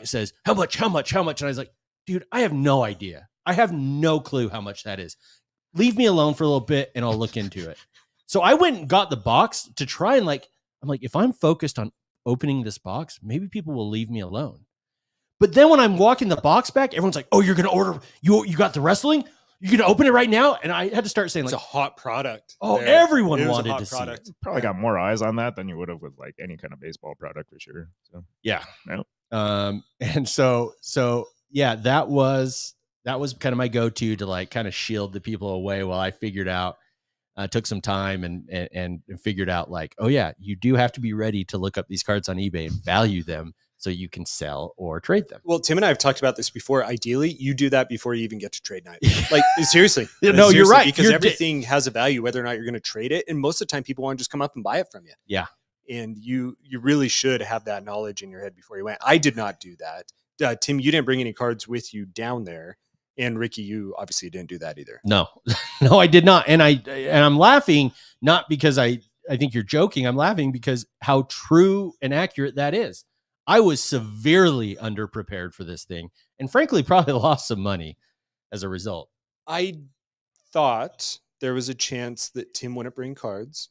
says, how much? And I was like, dude, I have no idea. I have no clue how much that is. Leave me alone for a little bit and I'll look into it. So I went and got the box to try and I'm like, if I'm focused on opening this box, maybe people will leave me alone. But then when I'm walking the box back, everyone's like, oh, you're going to order, you got the wrestling? You're going to open it right now? And I had to start saying it's a hot product. Oh, everyone wanted to see it. Probably got more eyes on that than you would have with like any kind of baseball product for sure. So yeah. No. And so yeah, that was kind of my go-to to like kind of shield the people away while I figured out, took some time and figured out like, oh yeah, you do have to be ready to look up these cards on eBay and value them so you can sell or trade them. Well, Tim and I have talked about this before. Ideally, you do that before you even get to trade night. Like seriously. No, seriously, you're right. Because everything has a value, whether or not you're going to trade it. And most of the time people want to just come up and buy it from you. Yeah. And you really should have that knowledge in your head before you went. I did not do that. Tim, you didn't bring any cards with you down there. And Ricky, you obviously didn't do that either. No, no, I did not. And I'm laughing, not because I think you're joking. I'm laughing because how true and accurate that is. I was severely underprepared for this thing and frankly, probably lost some money as a result. I thought there was a chance that Tim wouldn't bring cards.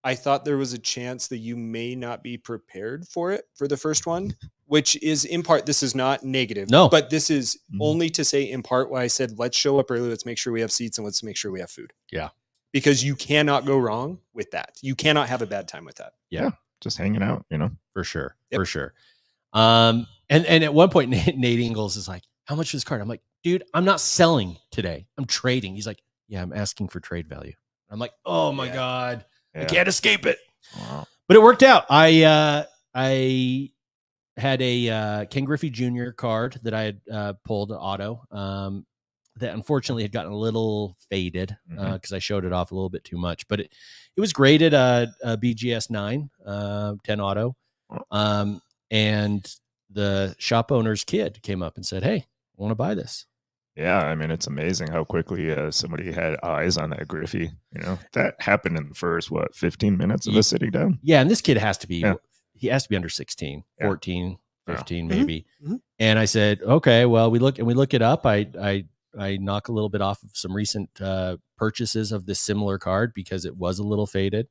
I thought there was a chance that you may not be prepared for it for the first one, which is in part, this is not negative. No. But this is only to say in part why I said, let's show up early. Let's make sure we have seats and let's make sure we have food. Yeah. Because you cannot go wrong with that. You cannot have a bad time with that. Yeah. just hanging out, For sure. Yep. For sure. And at one point, Nate Ingles is like, how much for this card? I'm like, dude, I'm not selling today. I'm trading. He's like, yeah, I'm asking for trade value. I'm like, oh my God, I can't escape it. Wow. But it worked out. I had a Ken Griffey Jr. card that I had pulled auto that unfortunately had gotten a little faded because I showed it off a little bit too much. But it was graded a BGS 9, 10 auto. And the shop owner's kid came up and said, hey, I want to buy this. Yeah, I mean, it's amazing how quickly somebody had eyes on that Griffey. That happened in the first, 15 minutes of us sitting down? Yeah, and this kid has to be, he has to be under 16, 14, 15 maybe. And I said, okay, well, we look it up. I knock a little bit off of some recent purchases of this similar card because it was a little faded.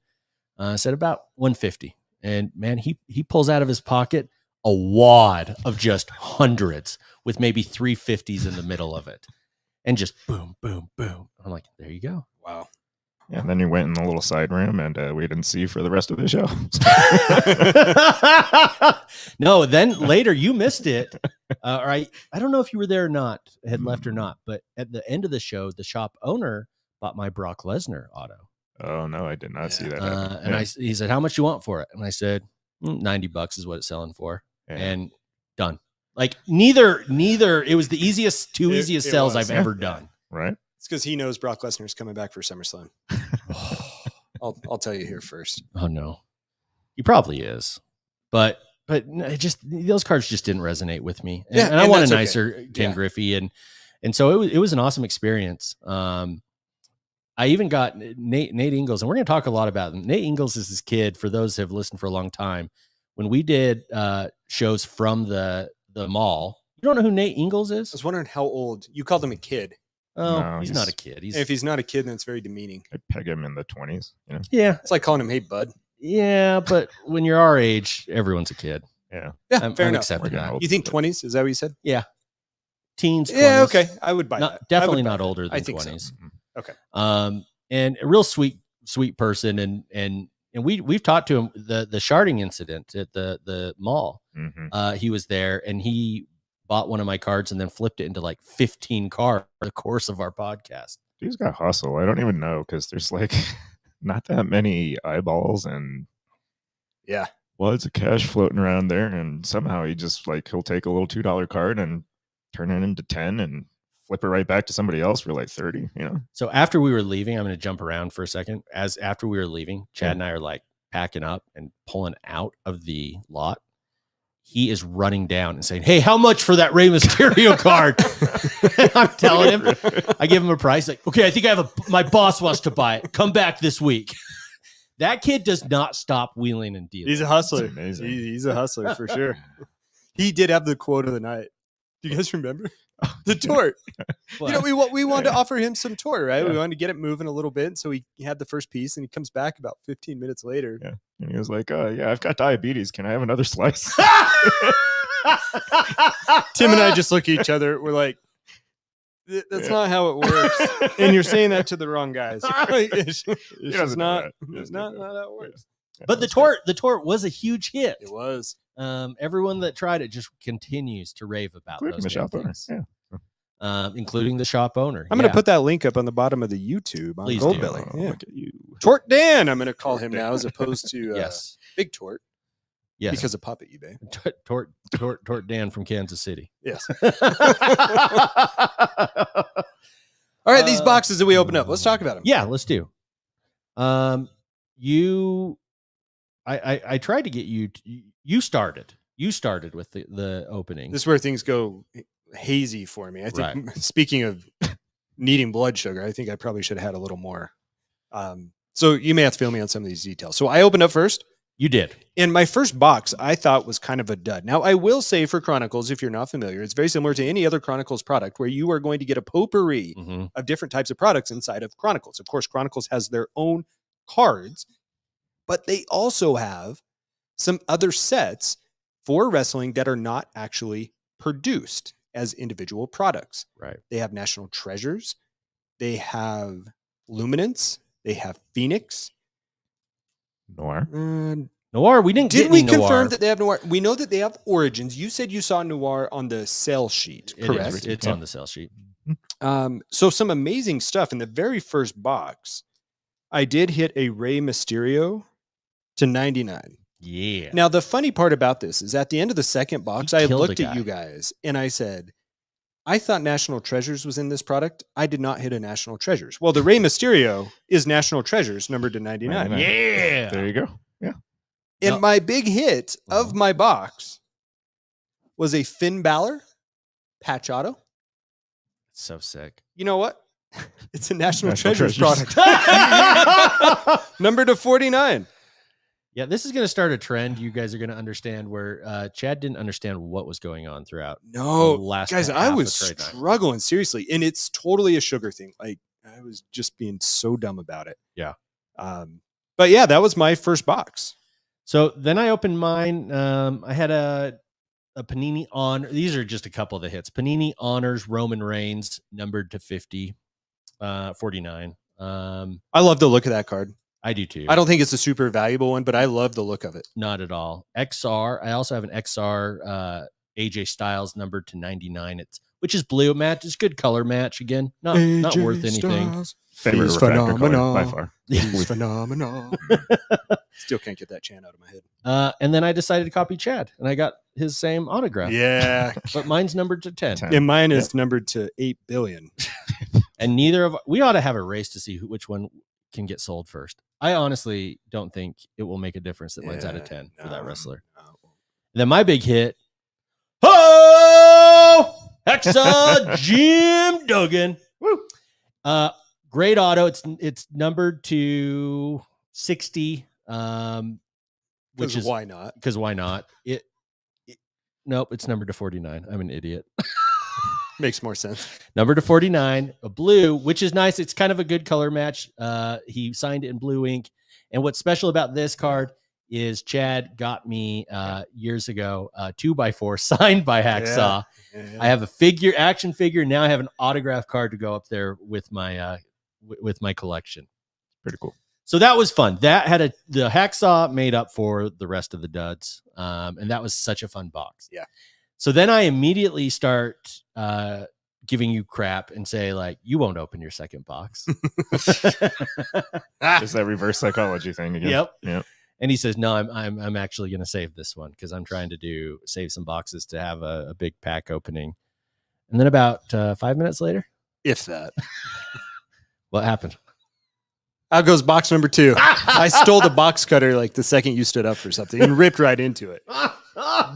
I said about 150. And man, he pulls out of his pocket a wad of just hundreds with maybe 350s in the middle of it. And just boom, boom, boom. I'm like, there you go. Wow. Yeah, and then you went in the little side room and we didn't see you for the rest of the show. No, then later you missed it. Or I don't know if you were there or not, had left or not, but at the end of the show, the shop owner bought my Brock Lesnar auto. Oh, no, I did not see that. And he said, how much you want for it? And I said, $90 is what it's selling for. Yeah. And done. Like neither, it was the easiest sales I've ever done. Right. It's because he knows Brock Lesnar's coming back for SummerSlam. I'll tell you here first. Oh no, he probably is, but it just, those cards just didn't resonate with me. And I want a nicer Ken Griffey, and so it was an awesome experience. I even got Nate Ingles, and we're going to talk a lot about him. Nate Ingles is this kid. For those who have listened for a long time, when we did shows from the mall, you don't know who Nate Ingles is? I was wondering how old. You called him a kid. Oh, no, he's not a kid. If he's not a kid, then it's very demeaning. I peg him in the 20s. Yeah, it's like calling him, "Hey, bud." Yeah, but when you're our age, everyone's a kid. Yeah, I'm fair enough. Accepting that. You think 20s? Is that what you said? Yeah, teens. 20s. Yeah, okay. I would buy that. Definitely not older than 20s. So. Okay. And a real sweet person, and we've talked to him the sharding incident at the mall. He was there, and he bought one of my cards and then flipped it into like 15 cards over the course of our podcast. Dude's got hustle. I don't even know, because there's like not that many eyeballs and wads of cash floating around there, and somehow he just he'll take a little $2 card and turn it into 10 and flip it right back to somebody else for like 30. So after we were leaving, I'm going to jump around for a second. After we were leaving, Chad and I are like packing up and pulling out of the lot. He is running down and saying, hey, how much for that Rey Mysterio card? I'm telling him, I give him a price. Like, okay, I think my boss wants to buy it. Come back this week. That kid does not stop wheeling and dealing. He's a hustler. Amazing. He's a hustler for sure. He did have the quote of the night. Do you guys remember? The tort. We wanted to offer him some tort, right? Yeah. We wanted to get it moving a little bit. So he had the first piece, and he comes back about 15 minutes later. Yeah. And he was like, yeah, I've got diabetes. Can I have another slice? Tim and I just look at each other. We're like, that's not how it works. And you're saying that to the wrong guys. It's not how it works. Yeah. But the tort was a huge hit. It was. Everyone that tried it just continues to rave about including those the shop things. owner. Yeah. Including the shop owner. I'm going to put that link up on the bottom of the YouTube on Goldbelly. Yeah. Look at you. Tort Dan, I'm going to call him now, as opposed to yes. Big Tort. Yes. Because of Puppet eBay. Tort Dan from Kansas City. Yes. All right, these boxes that we opened up, let's talk about them. Yeah, let's do. I tried to get you. You started with the opening. This is where things go hazy for me. I think, Speaking of needing blood sugar, I think I probably should have had a little more. So you may have to fill me on some of these details. So I opened up first. You did. And my first box I thought was kind of a dud. Now, I will say for Chronicles, if you're not familiar, it's very similar to any other Chronicles product where you are going to get a potpourri of different types of products inside of Chronicles. Of course, Chronicles has their own cards, but they also have some other sets for wrestling that are not actually produced as individual products. Right. They have National Treasures. They have Luminance. They have Phoenix. Noir. Noir, we didn't Did get we any confirm Noir. that they have Noir? We know that they have Origins. You said you saw Noir on the sale sheet, It is. correct? It's on the sales sheet. So some amazing stuff in the very first box. I did hit a Rey Mysterio to 99. Yeah. Now the funny part about this is at the end of the second box, He I killed a looked at guy. you guys and I said, I thought National Treasures was in this product. I did not hit a National Treasures. Well, the Rey Mysterio is National Treasures, numbered to 99. 99. Yeah. There you go. Yeah. And No. my big hit of Uh-huh. my box was a Finn Balor patch auto. So sick. You know what? It's a National, National Treasures, Treasures. product. Number to 49. Yeah, this is going to start a trend. You guys are going to understand where Chad didn't understand what was going on throughout. No, The last guys, I half of was trade night. struggling seriously, and it's totally a sugar thing. Like I was just being so dumb about it. Yeah. But yeah, that was my first box. So then I opened mine. I had a Panini on. These are just a couple of the hits. Panini honors Roman Reigns, numbered to 50, 49. I love the look of that card. I do too. I don't think it's a super valuable one, but I love the look of it. Not at all. XR. I also have an XR AJ Styles numbered to 99. Which is blue match. It's good color match again. Not worth anything. Favorite He's refractor color phenomenal. by far. He's phenomenal. Still can't get that chant out of my head. And then I decided to copy Chad, and I got his same autograph. Yeah. But mine's numbered to 10. 10. And mine is numbered to 8 billion. And neither of we ought to have a race to see which one can get sold first. I honestly don't think it will make a difference that mine's out of 10 for that wrestler. No. And then my big hit, oh, Hexa Jim Duggan. Woo. Great auto. It's numbered to 60. Which is why not? because why not? Nope, it's numbered to 49. I'm an idiot. Makes more sense. Number to 49, a blue, which is nice. It's kind of a good color match. He signed it in blue ink. And what's special about this card is Chad got me years ago 2x4 signed by Hacksaw. Yeah. I have a action figure. Now I have an autograph card to go up there with my collection. Pretty cool. So that was fun. That had the Hacksaw made up for the rest of the duds. And that was such a fun box. Yeah. So then I immediately start giving you crap and say, like, you won't open your second box. Just that reverse psychology thing again. Yep. And he says, no, I'm actually going to save this one because I'm trying to save some boxes to have a big pack opening. And then about 5 minutes later, If that. what happened? Out goes box number 2. I stole the box cutter like the second you stood up for something and ripped right into it.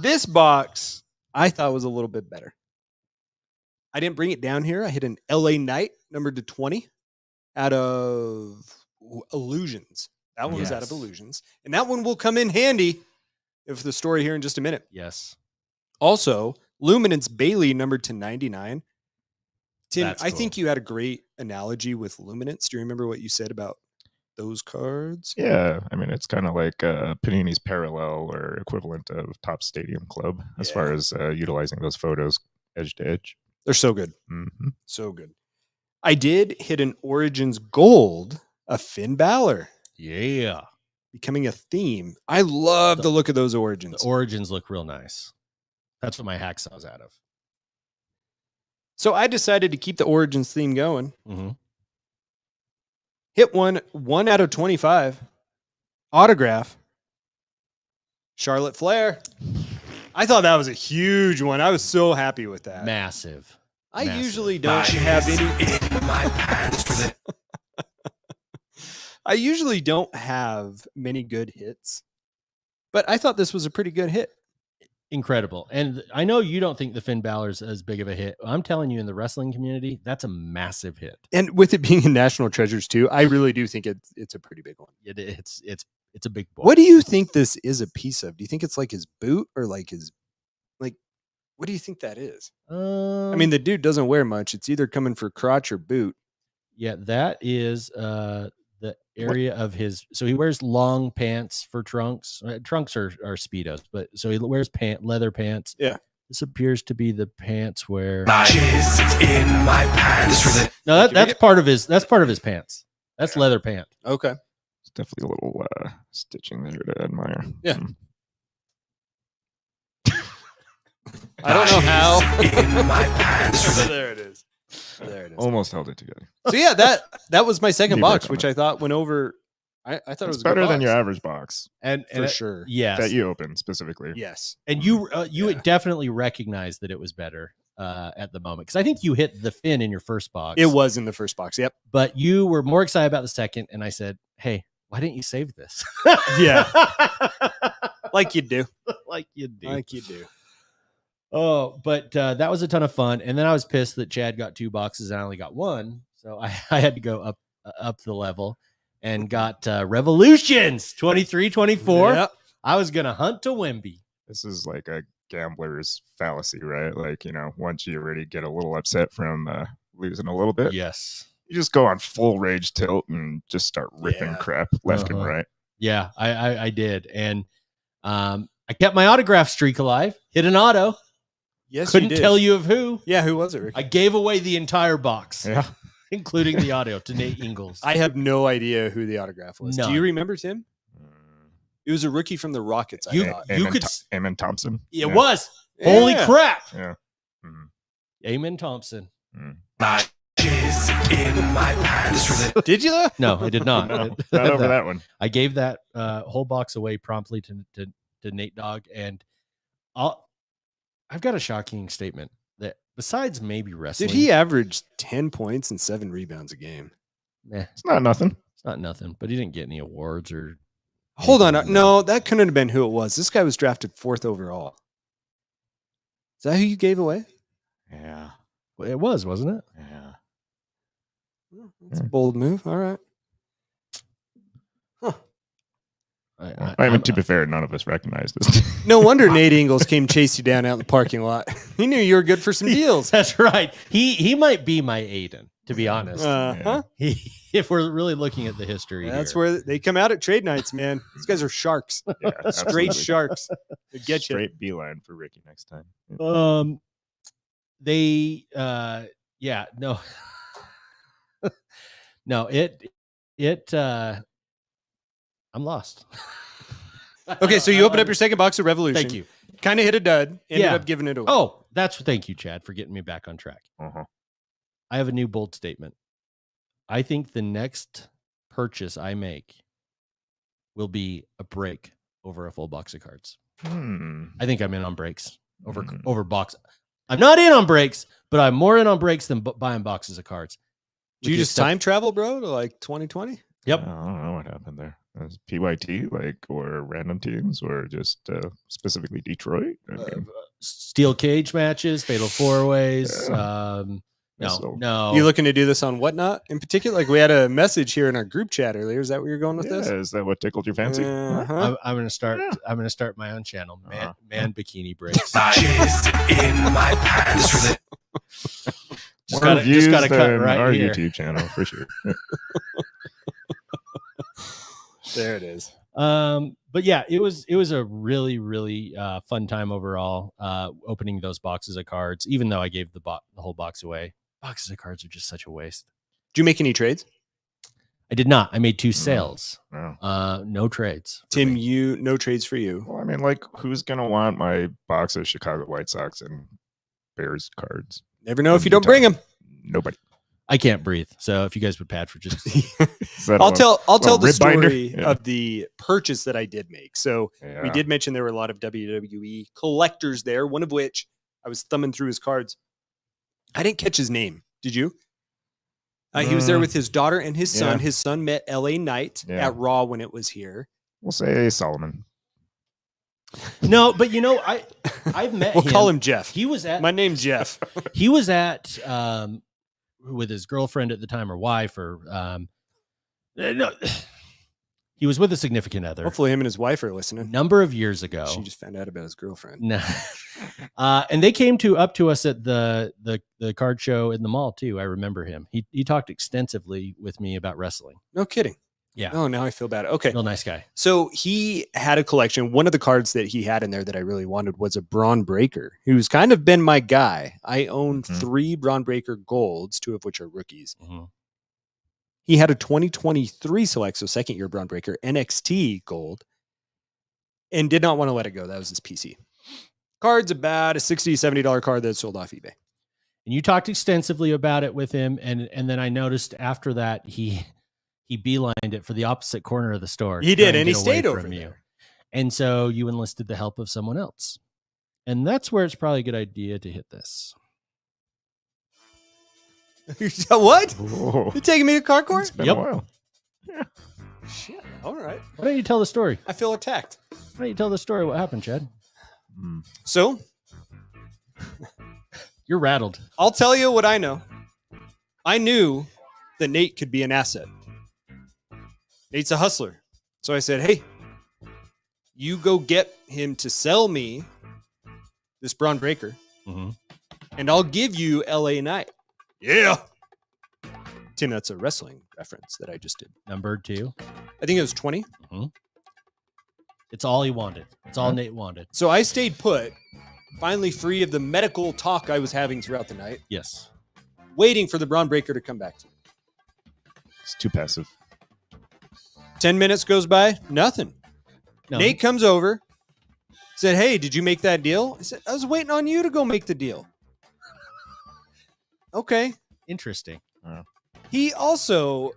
This box I thought was a little bit better. I didn't bring it down here. I hit an LA Knight numbered to 20 out of Illusions. That one was out of Yes. Illusions. And that one will come in handy if the story here in just a minute. Yes. Also, Luminance Bailey numbered to 99. Tim, That's I cool. think you had a great analogy with Luminance. Do you remember what you said about those cards? Yeah, I mean, it's kind of like Panini's parallel or equivalent of Top Stadium Club as far as utilizing those photos edge to edge. They're so good. Mm-hmm. So good. I did hit an Origins Gold, a Finn Balor, Yeah. becoming a theme. I love the look of those Origins. The origins look real nice. That's what my Hacksaw's out of. So I decided to keep the Origins theme going. Mm-hmm. Hit one out of 25. Autograph. Charlotte Flair. I thought that was a huge one. I was so happy with that. Massive. I massive. usually don't have any. in my pants. I usually don't have many good hits, but I thought this was a pretty good hit. Incredible. And I know you don't think the Finn Balor's as big of a hit. I'm telling you, in the wrestling community, that's a massive hit. And with it being in National Treasures too, I really do think it's a pretty big one. It's a big boy. What do you think this is a piece of? Do you think it's like his boot or like his what do you think that is? I mean, the dude doesn't wear much. It's either coming for crotch or boot. yeah, that is the area of his. So he wears long pants for trunks. Trunks are Speedos, but so he wears leather pants. Yeah. This appears to be the pants where. Jizz in my pants. No, that's part of his. That's part of his pants. That's leather pant. Okay. It's definitely a little stitching there to admire. Yeah. Mm. I don't know how. In my pants. There it is. There it is. Almost held it together. So yeah, that was my second Knee box, break on which I thought went over. I thought it It's was a good better than box. your average box And for it- sure. Yes. that you opened specifically. Yes. And you Yeah. definitely recognized that it was better at the moment, because I think you hit the fin in your first box. It was in the first box. Yep. But you were more excited about the second, and I said, "Hey, why didn't you save this?" Yeah. Like you do. like you do. Like you do. Oh, but that was a ton of fun. And then I was pissed that Chad got 2 boxes and I only got 1, so I had to go up the level and got Revolutions 23-24. Yep. I was gonna hunt to Wemby. This is like a gambler's fallacy, right? Like, once you already get a little upset from losing a little bit, Yes. you just go on full rage tilt and just start ripping Yeah. crap left and Uh-huh. right. Yeah, I did. And I kept my autograph streak alive. Hit an auto. Yes. Couldn't you did. tell you of who. Yeah. Who was it, Ricky? I gave away the entire box, Yeah. including the audio, to Nate Ingles. I have no idea who the autograph was. Do None. you remember Tim? It was a rookie from the Rockets. I You- thought. you could Amen Thompson. It was. Holy Yeah. crap. Yeah. Mhm. Amen Thompson. My jizz in my pants. Did you though? No, I did not. No, not over that one. I gave that whole box away promptly to Nate Dogg, and I've got a shocking statement that besides maybe wrestling, Dude, he averaged 10 points and 7 rebounds a game. It's not nothing. it's not nothing, but he didn't get any awards or. Hold on. anything. No, that couldn't have been who it was. This guy was drafted 4th overall. Is that who you gave away? Yeah. It was, wasn't it? Yeah. Well, that's a bold move. All right. I mean, to be fair, none of us recognized this. No wonder Nate Ingles came chase you down out in the parking lot. He knew you were good for some deals. That's right. He might be my Aiden, to be honest. Uh-huh. If we're really looking at the history, That's here. where they come out at trade nights, man. These guys are sharks. Yeah, Straight absolutely. sharks. They get you. Straight beeline for Ricky next time. They yeah, no. No, it I'm lost. Okay, so you open up your second box of Revolution. Thank you. Kind of hit a dud. Ended Yeah. up giving it away. Oh, thank you, Chad, for getting me back on track. Uh-huh. I have a new bold statement. I think the next purchase I make will be a break over a full box of cards. I think I'm in on breaks over box. I'm not in on breaks, but I'm more in on breaks than buying boxes of cards. Did you just time travel, bro, to like 2020? Yep. I don't know what happened there. Was PYT, or random teams, or just specifically Detroit? I mean, Steel cage matches, fatal four ways. Yeah. So- No. You looking to do this on Whatnot in particular? Like we had a message here in our group chat earlier. Is that where you're going with yeah, this? is that what tickled your fancy? Uh-huh. I'm gonna start. Yeah. I'm gonna start my own channel, Uh-huh. man bikini breaks. My jizz in my pants. Just More gotta views cut than right our here. YouTube channel for sure. There it is. But yeah, it was a really really fun time overall. Opening those boxes of cards, even though I gave the whole box away. Boxes of cards are just such a waste. Did you make any trades? I did not. I made 2 sales. No. No trades. for Tim, me. no trades for you. Well, I mean, who's gonna want my box of Chicago White Sox and Bears cards? Never know if you don't bring them. Nobody. I can't breathe. So if you guys would pad for just Is that I'll a- tell little the rib binder? story Yeah. of the purchase that I did make. So Yeah. we did mention there were a lot of WWE collectors there, one of which I was thumbing through his cards. I didn't catch his name. Did you? He was there with his daughter and his son. Yeah. His son met LA Knight Yeah. at Raw when it was here. We'll say Solomon. no, but I've met We'll him. call him Jeff. He was at My name's Jeff. he was at with his girlfriend at the time or wife or no, he was with a significant other Hopefully him and his wife are a listening. number of years ago. She just found out about his girlfriend. No. And they came up to us at the card show in the mall too. I remember him. He talked extensively with me about wrestling. No kidding. Yeah. Oh, now I feel bad. Okay. Real nice guy. So he had a collection. One of the cards that he had in there that I really wanted was a Braun Breaker, who's kind of been my guy. I own Mhm. 3 Braun Breaker golds, 2 of which are rookies. Mhm. He had a 2023 select, so second year Braun Breaker, NXT Gold, and did not want to let it go. That was his PC. Card's about a $60, $70 card that sold off eBay. And you talked extensively about it with him, and then I noticed after that he beelined it for the opposite corner of the store. He to try did, and he get away stayed over from you. there. And And so you enlisted the help of someone else. And that's where it's probably a good idea to hit this. what? Whoa. You taking me to car It's court? been Yep. a while. Shit. All right. Why don't you tell the story? I feel attacked. Why don't you tell the story? What happened, Chad? Hmm. So You're rattled. I'll tell you what I know. I knew that Nate could be an asset. Nate's a hustler. So I said, hey, you go get him to sell me this Braun Breaker, Mm-hmm. and I'll give you LA Knight. Yeah. Tim, that's a wrestling reference that I just did. Number 2. I think it was 20. It's all he wanted. It's all Huh? Nate wanted. So I stayed put, finally free of the medical talk I was having throughout the night, Yes. waiting for the Braun Breaker to come back to me. It's too passive. 10 minutes goes by, nothing. No, Nate comes over, said, hey, did you make that deal? I said, I was waiting on you to go make the deal. Okay. interesting. He also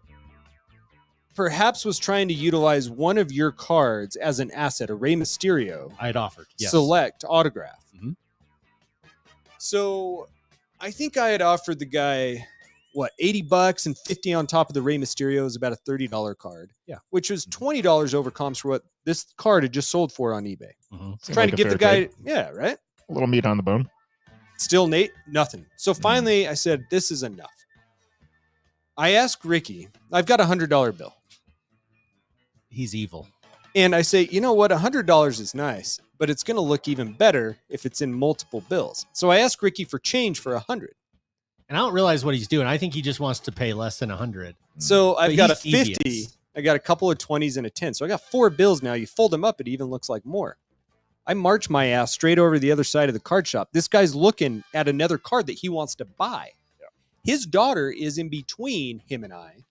perhaps was trying to utilize one of your cards as an asset, a Rey Mysterio I had offered. Yes. select autograph. Mhm. So I think I had offered the guy, what, $80 and 50 on top of the Rey Mysterio is about a $30 card. Yeah. Which was $20 over comps for what this card had just sold for on eBay. Mhm. Seemed Trying like to a get the fair guy, trade. yeah, right? A little meat on the bone. Still Nate, nothing. So finally I said, this is enough. I asked Ricky, I've got a $100 bill. He's evil. And I say, you know what? $100 is nice, but it's going to look even better if it's in multiple bills. So I asked Ricky for change for 100. And I don't realize what he's doing. I think he just wants to pay less than 100. So I've But got a he's 50. devious. I got a couple of 20s and a 10. So I got 4 bills now. You fold them up, it even looks like more. I march my ass straight over to the other side of the card shop. This guy's looking at another card that he wants to buy. Yeah. His daughter is in between him and I.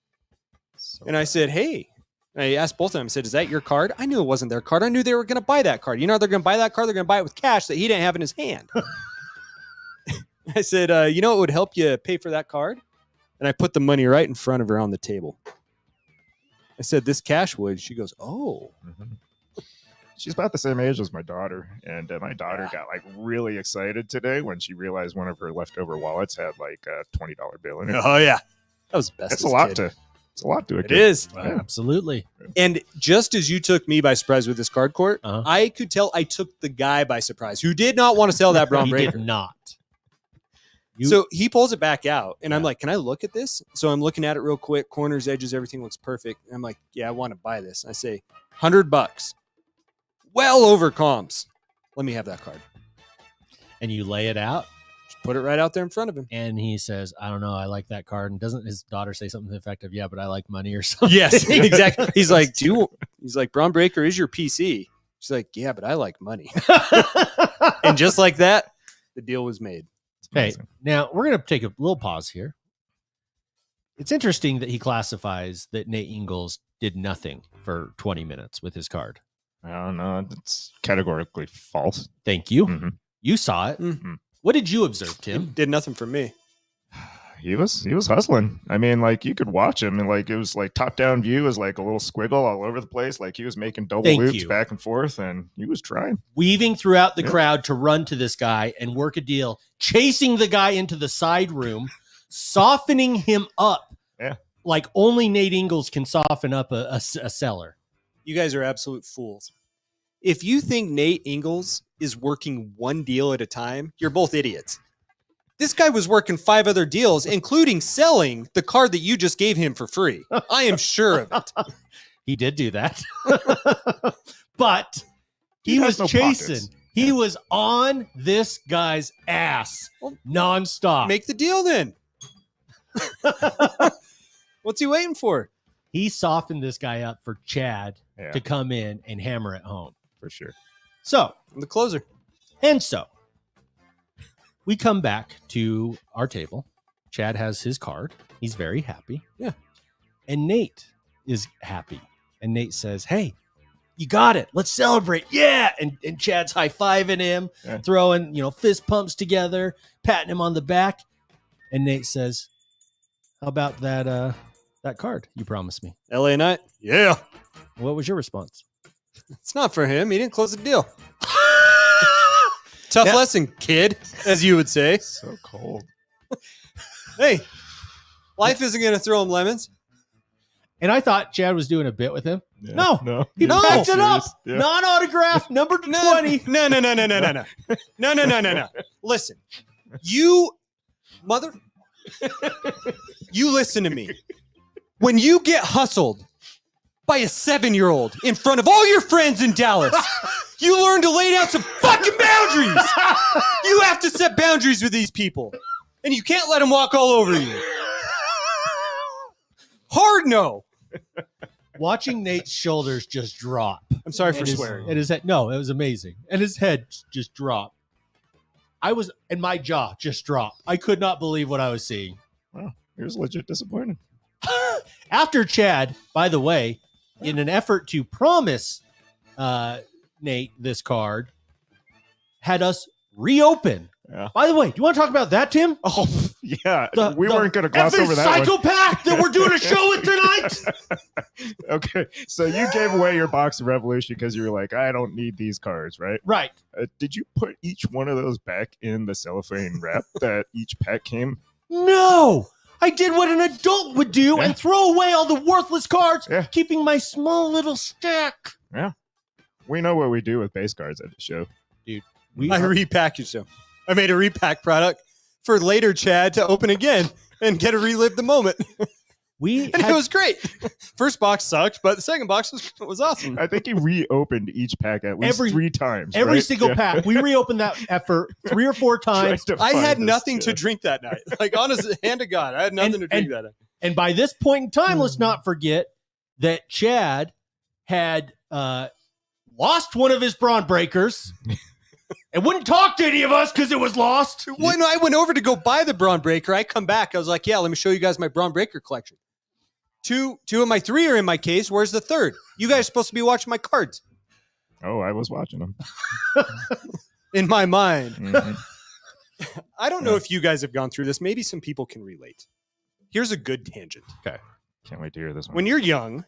So And I said, hey, I asked both of them, I said, is that your card? I knew it wasn't their card. I knew they were going to buy that card. You know, they're going to buy that card. They're going to buy it with cash that he didn't have in his hand. I said, you know, it would help you pay for that card. And I put the money right in front of her on the table. I said, this cash would. She goes, oh. Mhm. She's about the same age as my daughter, and my daughter got like really excited today when she realized one of her leftover wallets had like a $20 bill in it. Oh, yeah. That was best. It's a lot to. It's a lot to a It kid. is. Yeah. Absolutely. And just as you took me by surprise with this card court, Uh-huh. I could tell I took the guy by surprise who did not want to sell that Braun He Breaker. did not. So he pulls it back out, and I'm Yeah. like, "Can I look at this?" So I'm looking at it real quick, corners, edges, everything looks perfect. And I'm like, "Yeah, I want to buy this." I say, $100, well over comps. Let me have that card. And you lay it out, Just put it right out there in front of him. and he says, I don't know, I like that card. And doesn't his daughter say something to the effect of, yeah, but I like money or something? Yes, exactly. He's like, He's like, Braun Breaker is your PC. She's like, yeah, but I like money. And just like that, the deal was made. Hey, Amazing. now we're going to take a little pause here. It's interesting that he classifies that Nate Ingles did nothing for 20 minutes with his card. I don't know. It's categorically false. Thank you. Mhm. You saw it. Mhm. What did you observe, Tim? Did nothing for me. He was hustling. I mean, like you could watch him, and like it was like top down view is like a little squiggle all over the place. Like he was making double Thank loops you. back and forth, and he was trying. Weaving throughout the Yeah. crowd to run to this guy and work a deal, chasing the guy into the side room, softening him up. Yeah. Like only Nate Ingles can soften up a seller. You guys are absolute fools. If you think Nate Ingles is working one deal at a time, you're both idiots. This guy was working 5 other deals, including selling the card that you just gave him for free. I am sure of it. He did do that. But he He was has no chasing. pockets. He was on this guy's ass Well, nonstop. Make the deal then. What's he waiting for? He softened this guy up for Chad Yeah, to come in and hammer it home. for sure. So, I'm the closer. and so, we come back to our table. Chad has his card. He's very happy. Yeah. And Nate is happy. And Nate says, hey, you got it. Let's celebrate. Yeah. And Chad's high-fiving him, throwing, fist pumps together, patting him on the back. And Nate says, how about that card you promised me? LA Knight? Yeah. What was your response? It's not for him. He didn't close the deal. Tough Yeah. lesson, kid, as you would say. So cold. Hey, life isn't going to throw him lemons. And I thought Chad was doing a bit with him. Yeah. No. He No. packed it up. Yeah. Non-autograph, number 20. No. No. Listen, you mother, you listen to me. When you get hustled by a 7-year-old in front of all your friends in Dallas, you learn to lay down some fucking boundaries. You have to set boundaries with these people, and you can't let them walk all over you. Hard no. Watching Nate's shoulders just drop. I'm sorry for And his- swearing. And his head, no, it was amazing. And his head just dropped. And my jaw just dropped. I could not believe what I was seeing. Wow, he was legit disappointed. After Chad, by the way, in an effort to promise Nate this card, had us reopen. Yeah. By the way, do you want to talk about that, Tim? Oh, yeah. We The weren't going to gloss effing over that one. psychopath that we're doing a show with tonight. Okay, so you gave away your box of Revolution because you were like, I don't need these cards, right? Right. Did you put each one of those back in the cellophane wrap that each pack came? No, I did what an adult would do Yeah. and throw away all the worthless cards, Yeah. keeping my small little stack. We know what we do with base cards at the show. We I repackaged them. I made a repack product for later Chad to open again and get to relive the moment. we And had, it was great. First box sucked, but the second box was awesome. I think he reopened each pack at least Every- 3 times. every right? single Yeah. pack. We reopened that effort 3 or 4 times. Tried to I find had this, nothing to yeah. drink that night. Like, honest, hand to God, I had nothing And- to drink and- that night. And by this point in time, let's not forget that Chad had lost one of his Brawn Breakers and wouldn't talk to any of us because it was lost. When I went over to go buy the Brawn Breaker, I come back. I was like, yeah, let me show you guys my Brawn Breaker collection. Two of my 3 are in my case. Where's the third? You guys are supposed to be watching my cards. Oh, I was watching them. In my mind. Mhm. I don't know if you guys have gone through this. Maybe some people can relate. Here's a good tangent. Can't wait to hear this one. When you're young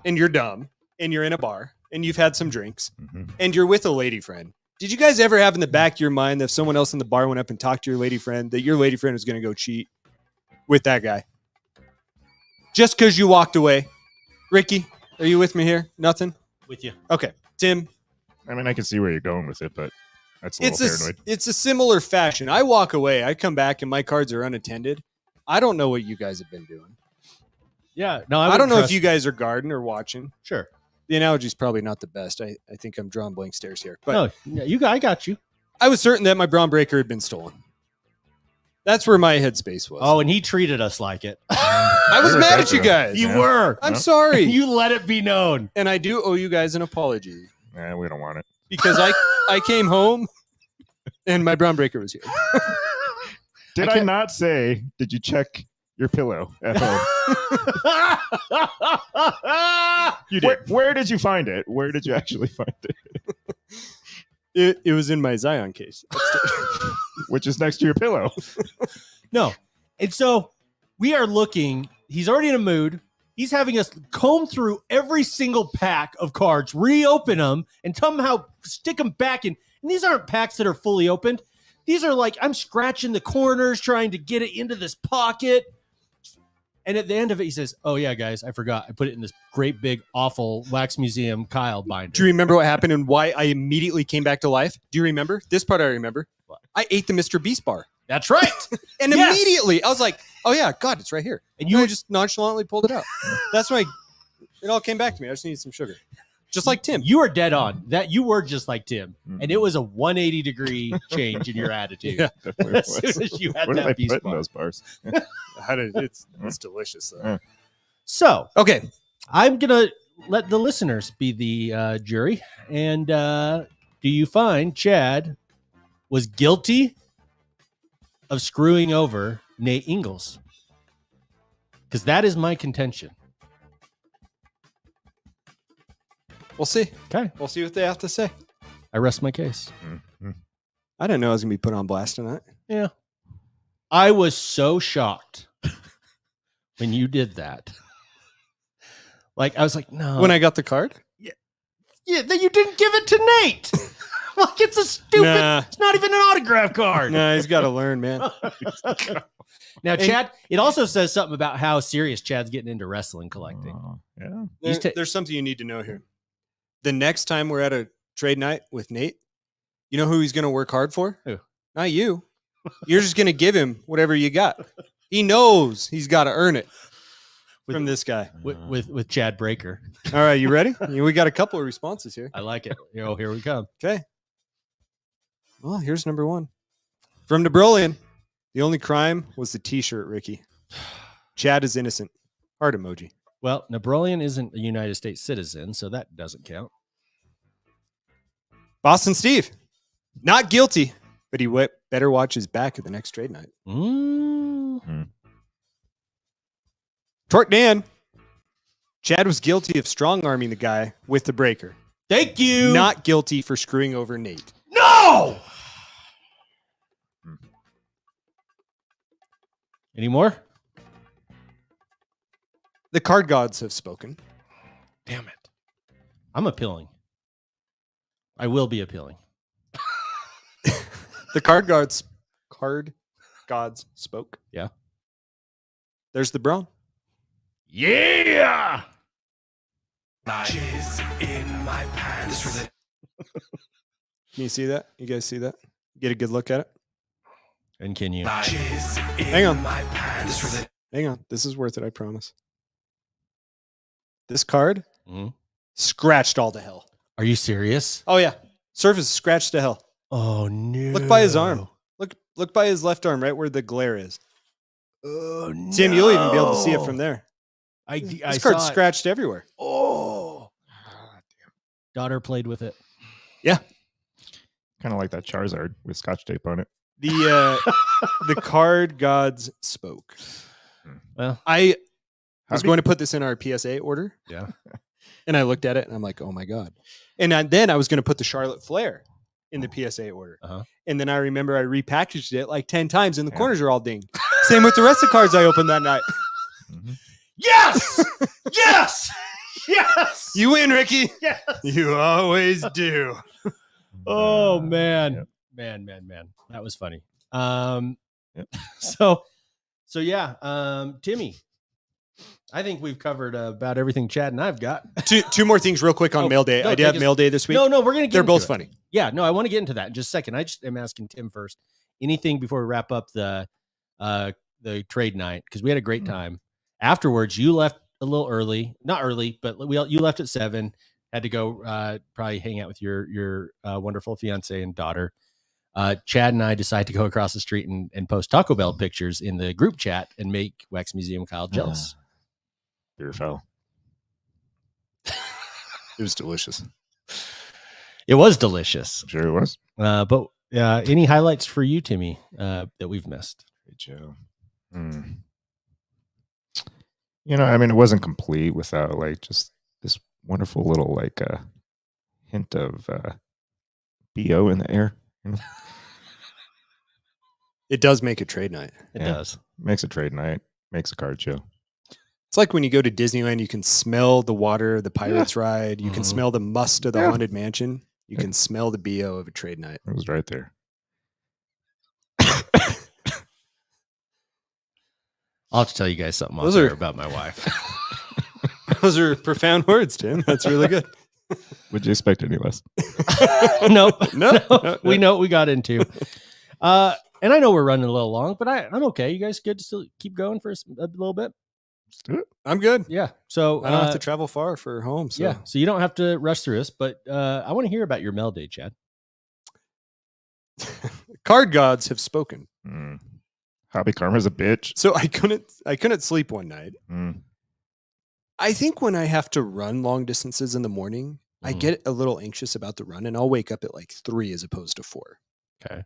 and you're dumb and you're in a bar and you've had some drinks Mhm. and you're with a lady friend, did you guys ever have in the back of your mind that if someone else in the bar went up and talked to your lady friend, that your lady friend was going to go cheat with that guy? Just because you walked away. Ricky, are you with me here? Nothing? With you. Okay. Tim, I mean, I can see where you're going with it, but that's a little paranoid. it's a similar fashion. I walk away, I come back, and my cards are unattended. I don't know what you guys have been doing. Yeah. No, I don't know if trust- you guys are guarding or watching. Sure. The analogy's probably not the best. I think I'm drawing blank stares here. But No, I got you. I was certain that my Brawn Breaker had been stolen. That's where my headspace was. Oh, and he treated us like it. I was You're mad a at you veteran. guys. You Yeah. were. I'm No. sorry. You let it be known. And I do owe you guys an apology Nah, we don't want it. because I came home and my Brawn Breaker was here. Did I not say, did you check your pillow at home? You did. Where did you find it? Where did you actually find it? It was in my Zion case. Which is next to your pillow. No. And so we are looking. He's already in a mood. He's having us comb through every single pack of cards, reopen them, and somehow stick them back in. And these aren't packs that are fully opened. These are like, I'm scratching the corners, trying to get it into this pocket. And at the end of it, he says, oh, yeah, guys, I forgot. I put it in this great, big, awful Wax Museum Kyle binder. Do you remember what happened and why I immediately came back to life? Do you remember? This part I remember. What? I ate the Mr. Beast bar. That's right. And Yes. immediately I was like, oh, yeah, God, it's right here. And You you just nonchalantly pulled it out. That's why it all came back to me. I just needed some sugar. Just like Tim. You are dead on. That you were just like Tim. Mhm. And it was a 180-degree change in your attitude. Yeah. Definitely As soon was. as you had What did that I piece put in bar. those bars? It's delicious, though. So Okay. I'm going to let the listeners be the jury. And do you find Chad was guilty of screwing over Nate Ingalls? Because that is my contention. We'll see. Okay. We'll see what they have to say. I rest my case. Mhm. I didn't know I was going to be put on blast tonight. Yeah. I was so shocked when you did that. Like, I was like, no. When I got the card? Yeah, then you didn't give it to Nate. Like, it's a stupid, Nah. it's not even an autograph card. Nah, he's got to learn, man. Now, Chad, it also says something about how serious Chad's getting into wrestling collecting. Yeah. There's something you need to know here. The next time we're at a trade night with Nate, you know who he's going to work hard for? Who? Not you. You're just going to give him whatever you got. He knows he's got to earn it from this guy. With Chad Breaker. All right, you ready? We got a couple of responses here. I like it. Oh, here we come. Okay. Well, here's number one. From Nebrolian, the only crime was the T-shirt, Ricky. Chad is innocent. Heart emoji. Well, Nebrolian isn't a United States citizen, so that doesn't count. Boston Steve, not guilty, but he better watch his back at the next trade night. Torque Dan, Chad was guilty of strong-arming the guy with the breaker. Thank you. Not guilty for screwing over Nate. No. Any more? The card gods have spoken. Damn it. I'm appealing. I will be appealing. The card gods spoke. Yeah. There's the Braun. Yeah. Jizz in my pants for the Can you see that? You guys see that? Get a good look at it. And can you? jizz in Hang on. my pants for the Hang on. This is worth it, I promise. This card Mhm. scratched all to hell. Are you serious? Oh, yeah. Surface scratched to hell. Oh, no. Look by his arm. Look by his left arm, right where the glare is. Oh, no. Tim, you'll even be able to see it from there. I This card's saw it. scratched everywhere. Oh. Daughter played with it. Kind of like that Charizard with Scotch tape on it. The card gods spoke. Well, I was Happy- going to put this in our PSA order. yeah. And I looked at it and I'm like, oh my God. And then I was going to put the Charlotte Flair in the PSA order. Uh-huh. And then I remember I repackaged it like 10 times and the Yeah. corners are all dinged. Same with the rest of the cards I opened that night. Mhm. Yes! Yes! Yes! You win, Ricky. Yes! You always do. Oh, man. Yep. Man. That was funny. Yep. So yeah, Timmy, I think we've covered about everything Chad and I've got. Two more things real quick on Oh, Mail Day. no, I did have take us- Mail Day this week. No, we're going to get They're into both it. funny. Yeah, no, I want to get into that in just a second. I just am asking Tim first. Anything before we wrap up the trade night? Because we had a great time. Afterwards, you left a little early. Not early, but you left at 7. Had to go probably hang out with your wonderful fiance and daughter. Chad and I decided to go across the street and post Taco Bell pictures in the group chat and make Wax Museum Kyle jealous. Beer fell. It was delicious. It was delicious. I'm sure it was. But any highlights for you, Timmy, that we've missed? Hey, Joe. You know, I mean, it wasn't complete without like just this wonderful little like hint of BO in the air. You know? It does make a trade night. It Yeah. does. Makes a trade night, makes a card show. It's like when you go to Disneyland, you can smell the water, the Pirates ride. You can Mhm. smell the must of the Yeah. Haunted Mansion. You Yeah. can smell the BO of a trade night. It was right there. I'll have to tell you guys something Those off air are- about my wife. Those are profound words, Tim. That's really good. Would you expect any less? Nope. No. We know what we got into. And I know we're running a little long, but I'm okay. You guys good to still keep going for a little bit? Let's do it. I'm good. Yeah. So I don't have to travel far for home. So. yeah. So you don't have to rush through this, but I want to hear about your Mail Day, Chad. Card gods have spoken. Hobby Karma's a bitch. So I couldn't sleep one night. I think when I have to run long distances in the morning, I Mhm. get a little anxious about the run, and I'll wake up at like 3 as opposed to 4. Okay.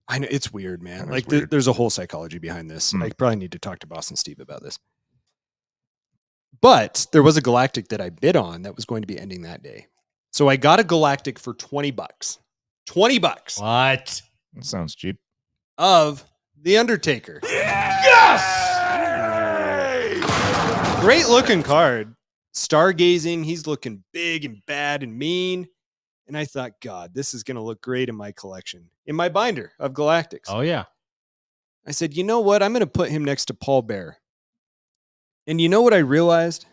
I know it's weird, man. That is Like weird. there's a whole psychology behind this. Hmm. I probably need to talk to Boston Steve about this. But there was a Galactic that I bid on that was going to be ending that day. So I got a Galactic for $20. $20 What? That sounds cheap. of The Undertaker. Great looking card. Stargazing. He's looking big and bad and mean. And I thought, God, this is going to look great in my collection, in my binder of Galactics. Oh, yeah. I said, you know what? I'm going to put him next to Paul Bear. And you know what I realized?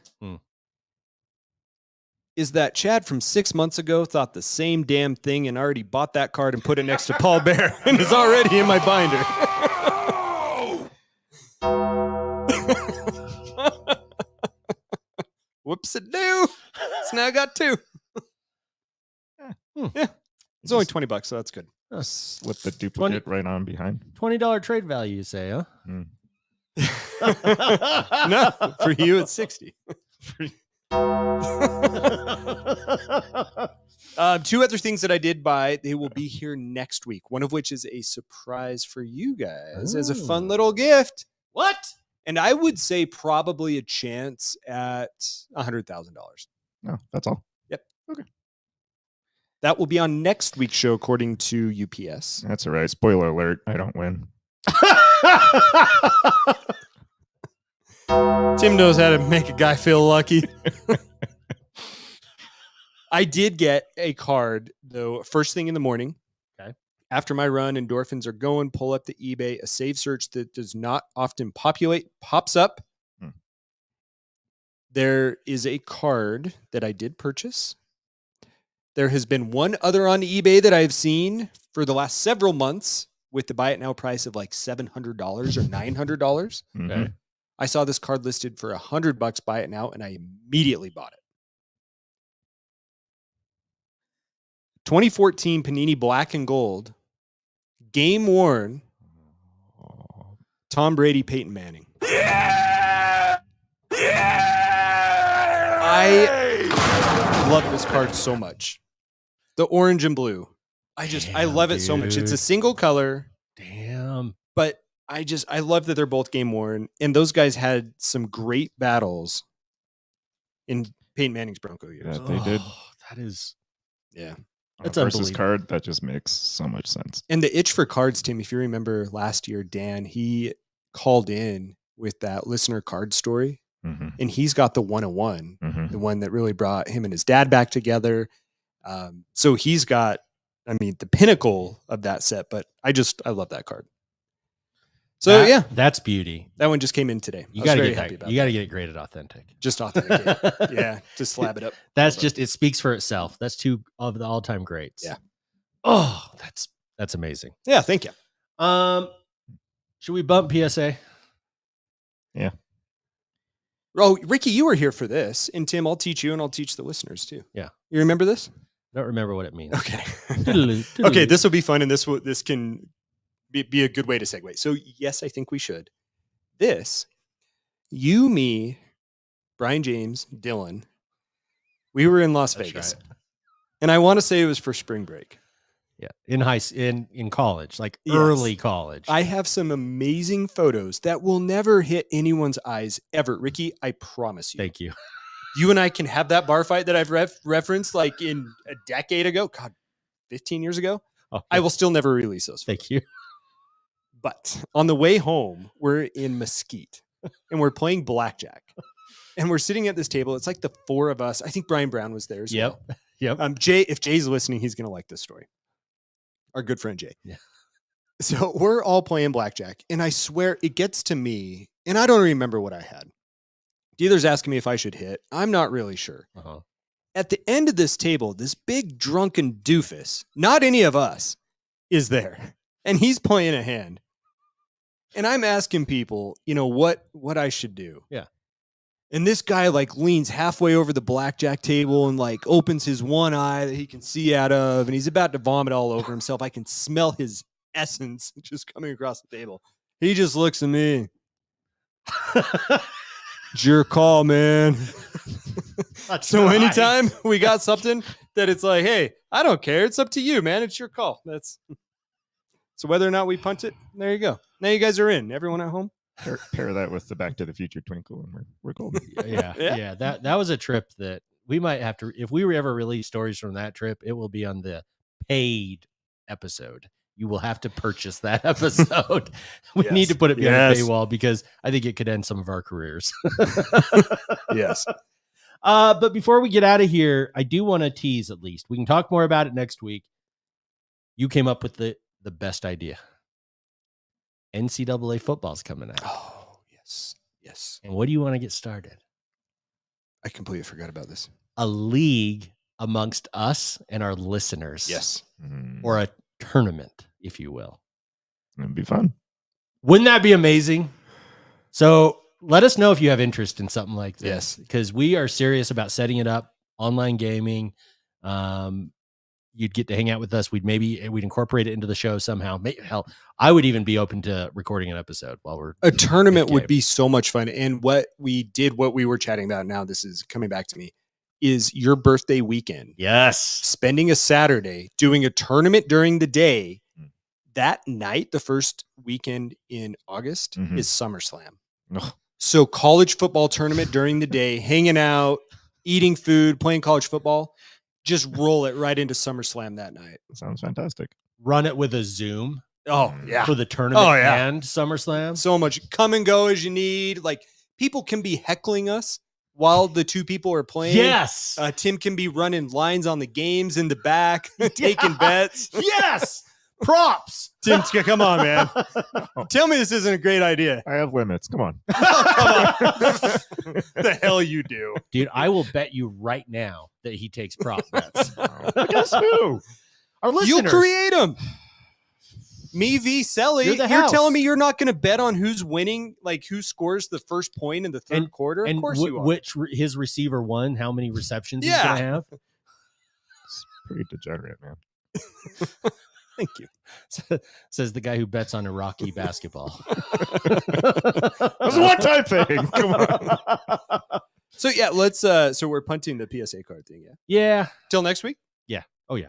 Is that Chad from 6 months ago thought the same damn thing and already bought that card and put it next to Paul Bear and is already in my binder. Whoops-a-doo. So now I got two. Yeah. It's only $20, so that's good. Slip the duplicate right on behind. $20 trade value, you say, huh? No, for you it's 60. Two other things that I did buy, they will be here next week. One of which is a surprise for you guys as a fun little gift. What? And I would say probably a chance at $100,000. No, that's all. Yep. Okay. That will be on next week's show, according to UPS. That's all right. Spoiler alert. I don't win. Tim knows how to make a guy feel lucky. I did get a card, though, first thing in the morning. Okay. After my run, endorphins are going, pull up the eBay. A save search that does not often populate pops up. There is a card that I did purchase. There has been one other on eBay that I've seen for the last several months with the buy it now price of like $700 or $900. Okay. I saw this card listed for $100 buy it now, and I immediately bought it. 2014 Panini Black and Gold, game worn, Tom Brady, Peyton Manning. I love this card so much. The orange and blue. I love it so much. It's a single color. Damn. But I love that they're both game worn. And those guys had some great battles in Peyton Manning's Bronco years. Yeah, they did. That is. Yeah. That's Versus unbelievable. card, that just makes so much sense. And the itch for cards, Tim, if you remember last year, Dan, he called in with that listener card story. Mm-hmm. And he's got the 101, Mm-hmm. the one that really brought him and his dad back together. So he's got, the pinnacle of that set, but I love that card. So yeah, That's beauty. that one just came in today. You I was got to very get happy that. about You got to that. get it graded authentic. Just authenticate. Yeah, just slab it up. That's just, it speaks for itself. That's two of the all-time greats. Yeah. Oh, that's amazing. Yeah, thank you. Should we bump PSA? Yeah. Oh, Ricky, you were here for this, and Tim, I'll teach you, and I'll teach the listeners too. Yeah. You remember this? I don't remember what it means. Okay. Toodaloo, Okay, toodaloo. this will be fun, and this can be a good way to segue. So yes, I think we should. This, you, me, Brian James, Dylan, we were in Las That's Vegas, right. and I want to say it was for spring break. Yeah, in college, like Yes. early college. I have some amazing photos that will never hit anyone's eyes ever. Ricky, I promise you. Thank you. You and I can have that bar fight that I've referenced like in a decade ago. God, 15 years ago. Oh, I will still never release those. Thank you. But on the way home, we're in Mesquite and we're playing blackjack. And we're sitting at this table. It's like the four of us. I think Brian Brown was there as well. Yep. If Jay's listening, he's going to like this story. Our good friend Jay. Yeah. So we're all playing blackjack. And I swear it gets to me. And I don't remember what I had. Dealer's asking me if I should hit. I'm not really sure. Uh-huh. At the end of this table, this big drunken doofus, not any of us, is there. And he's playing a hand. And I'm asking people, what I should do. Yeah. And this guy leans halfway over the blackjack table and opens his one eye that he can see out of. And he's about to vomit all over himself. I can smell his essence just coming across the table. He just looks at me. It's your call, man. So anytime we got something that it's like, hey, I don't care. It's up to you, man. It's your call. So whether or not we punt it, there you go. Now you guys are in. Everyone at home? Pair that with the Back to the Future twinkle, and we're golden. Yeah. That was a trip that we might have to. If we were ever release stories from that trip, it will be on the paid episode. You will have to purchase that episode. We Yes. need to put it behind Yes. a paywall because I think it could end some of our careers. Yes. But before we get out of here, I do want to tease at least. We can talk more about it next week. You came up with the best idea. NCAA football's coming out. Oh, yes. Yes. And what do you want to get started? I completely forgot about this. A league amongst us and our listeners. Yes. Or a tournament, if you will. It'd be fun. Wouldn't that be amazing? So let us know if you have interest in something like this. Yes. Because we are serious about setting it up, online gaming. You'd get to hang out with us. We'd incorporate it into the show somehow. Hell, I would even be open to recording an episode while we're A tournament would game. be so much fun. And what we were chatting about now, this is coming back to me, is your birthday weekend. Yes. Spending a Saturday doing a tournament during the day. That night, the first weekend in August, Mhm. is SummerSlam. Ugh. So college football tournament during the day, hanging out, eating food, playing college football. Just roll it right into SummerSlam that night. Sounds fantastic. Run it with a Zoom Oh, yeah. for the tournament Oh, yeah. and SummerSlam. So much come and go as you need. Like, people can be heckling us while the two people are playing. Yes. Tim can be running lines on the games in the back, taking bets. Yes. Props. Tim, come on, man. Tell me this isn't a great idea. I have limits. Come on. The hell you do. Dude, I will bet you right now that he takes prop bets. Guess who? Our listeners. You create them. Me v. Selly. You're the You're house. telling me you're not going to bet on who's winning, like who scores the first point in the third quarter? Of And course you are. his receiver won, how many receptions he's Yeah. going to have. It's pretty degenerate, man. Thank you. Says the guy who bets on Iraqi basketball. That's a one-time thing. Come on. So yeah, let's so we're punting the PSA card thing, yeah. Yeah. Till next week? Oh, yeah.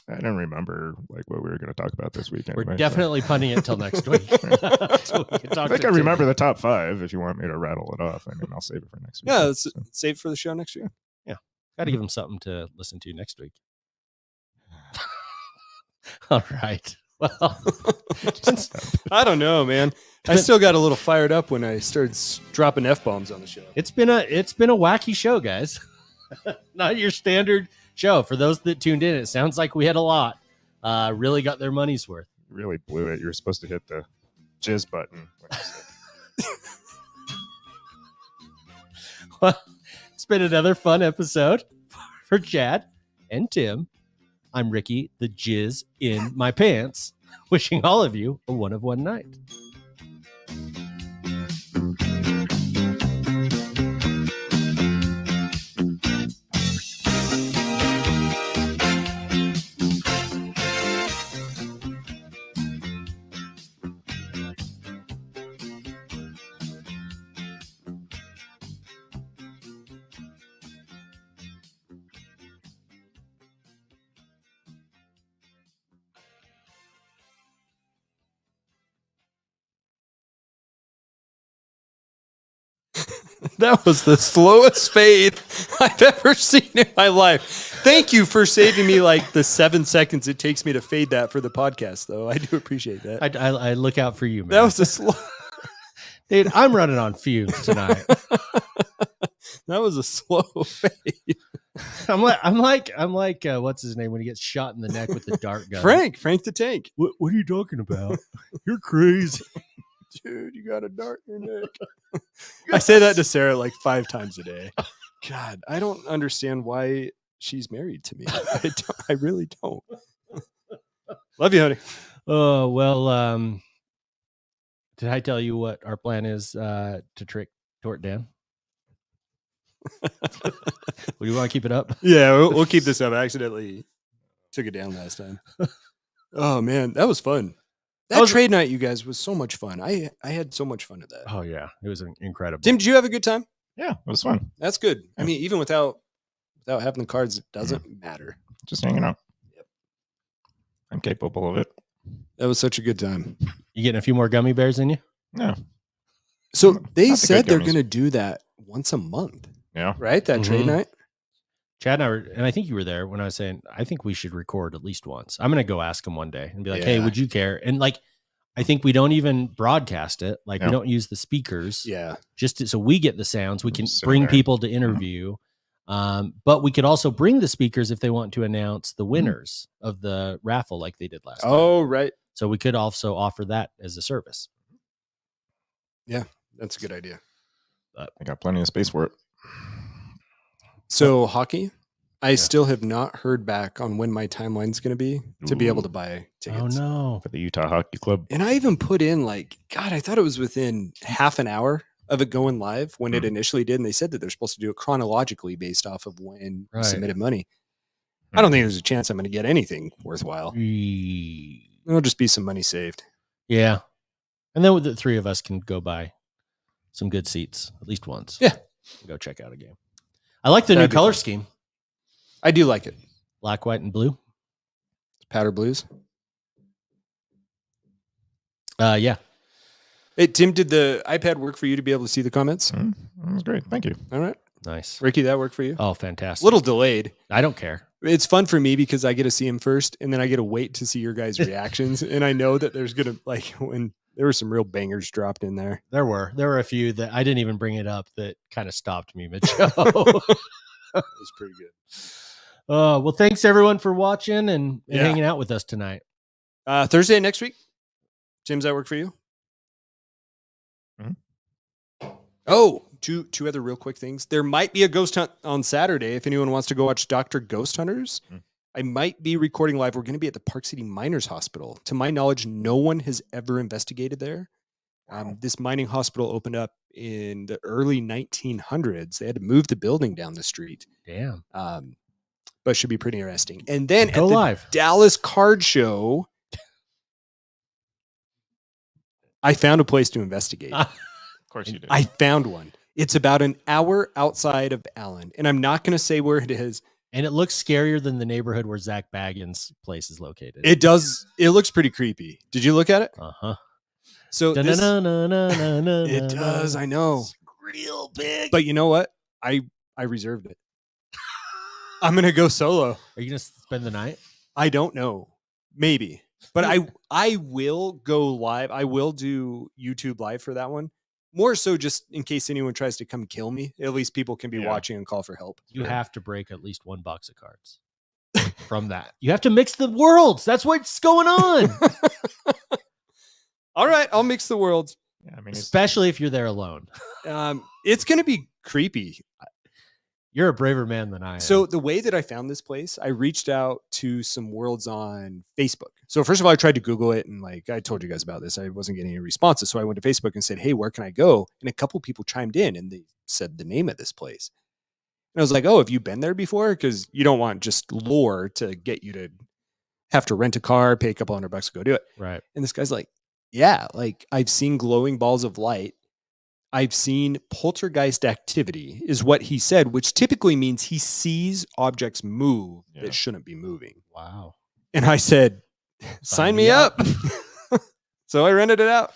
I don't remember like what we were going to talk about this week. Anyway, We're so- definitely punting it till next week. So we can talk I think to I Tim. remember the top 5. If you want me to rattle it off, I mean, I'll save it for next week. Yeah, let's So, save it for the show next week. Got to give him something to listen to next week. All right. Well, I don't know, man. I still got a little fired up when I started dropping F-bombs on the show. it's been a wacky show, guys. Not your standard show. For those that tuned in, it sounds like we had a lot. Really got their money's worth. really blew it. You were supposed to hit the jizz button. when you said- Well, it's been another fun episode for Chad and Tim. I'm Ricky, the jizz in my pants, wishing all of you a one of one night. That was the slowest fade I've ever seen in my life. Thank you for saving me like the 7 seconds it takes me to fade that for the podcast, though. I do appreciate that. I look out for you, man. That was a slow. Dude, I'm running on fumes tonight. That was a slow fade. I'm like what's his name when he gets shot in the neck with the dart gun? Frank the Tank. What are you talking about? You're crazy. Dude, you got a dart in your neck. I say that to Sarah like 5 times a day. God, I don't understand why she's married to me. I really don't. Love you, honey. Oh, well, did I tell you what our plan is to trick Tort Dan? Would you want to keep it up? Yeah, we'll keep this up. I accidentally took it down last time. Oh, man, that was fun. That trade night, you guys, was so much fun. I had so much fun at that. Oh, yeah. It was incredible. Tim, did you have a good time? Yeah, it was fun. That's good. I Yeah. mean, even without having the cards, it doesn't matter. Just hanging out. Yep. I'm capable of it. That was such a good time. You getting a few more gummy bears in you? No. So they That's a said good they're bonus. going to do that once a month, Yeah. right? That trade Mhm. night. Chad and I were, and I think you were there when I was saying, I think we should record at least once. I'm going to go ask him one day and be like, hey, Yeah. would you care? And like, I think we don't even broadcast it. Like, we Yeah. don't use the speakers. Yeah. So we get the sounds. We can Sit bring there. people to interview. But we could also bring the speakers if they want to announce the winners of the raffle like they did last time. Oh, right. So we could also offer that as a service. That's a good idea. I got plenty of space for it. So hockey, I still have not heard back on when my timeline's going to be able to buy tickets. Oh, no. For the Utah Hockey Club. And I even put in I thought it was within half an hour of it going live when it initially did. And they said that they're supposed to do it chronologically based off of when you submitted money. I don't think there's a chance I'm going to get anything worthwhile. It'll just be some money saved. Yeah. And then the three of us can go buy some good seats at least once. Yeah. Go check out a game. I like the That'd new be color fun. scheme. I do like it. Black, white, and blue. Powder blues. Yeah. Hey, Tim, did the iPad work for you to be able to see the comments? That was great. Thank you. All right. Nice. Ricky, that worked for you? Oh, fantastic. Little delayed. I don't care. It's fun for me because I get to see him first and then I get to wait to see your guys' reactions. And I know that there's going to, when there were some real bangers dropped in there. There were a few that I didn't even bring it up that kind of stopped me mid-show. It was pretty good. Well, thanks everyone for watching and Yeah. hanging out with us tonight. Thursday next week. Jim, does that work for you? Oh, two other real quick things. There might be a ghost hunt on Saturday if anyone wants to go watch Dr. Ghost Hunters. I might be recording live. We're going to be at the Park City Miners Hospital. To my knowledge, no one has ever investigated there. This mining hospital opened up in the early 1900s. They had to move the building down the street. Damn. But it should be pretty interesting. And then Go at the live. Dallas Card Show, I found a place to investigate. Of course you did. I found one. It's about an hour outside of Allen, and I'm not going to say where it is. And it looks scarier than the neighborhood where Zach Baggins' place is located. It does. It looks pretty creepy. Did you look at it? Uh-huh. So this, It it does. I know. Real big. But you know what? I reserved it. I'm going to go solo. Are you going to spend the night? I don't know. Maybe. But I will go live. I will do YouTube live for that one. More so just in case anyone tries to come kill me. At least people can be watching and call for help. You have to break at least one box of cards from that. You have to mix the worlds. That's what's going on. All right. I'll mix the worlds. Yeah, I mean, Especially if you're there alone. It's going to be creepy. You're a braver man than I am. So the way that I found this place, I reached out to some worlds on Facebook. So first of all, I tried to Google it, and I told you guys about this, I wasn't getting any responses. So I went to Facebook and said, "Hey, where can I go?" And a couple people chimed in, and they said the name of this place. And I was like, "Oh, have you been there before?" Because you don't want just lore to get you to have to rent a car, pay a couple $100 to go do it. right. And this guy's like, "Yeah, I've seen glowing balls of light. I've seen poltergeist activity," is what he said, which typically means he sees objects move that shouldn't be moving. Wow. And I said, sign me up. So I rented it out.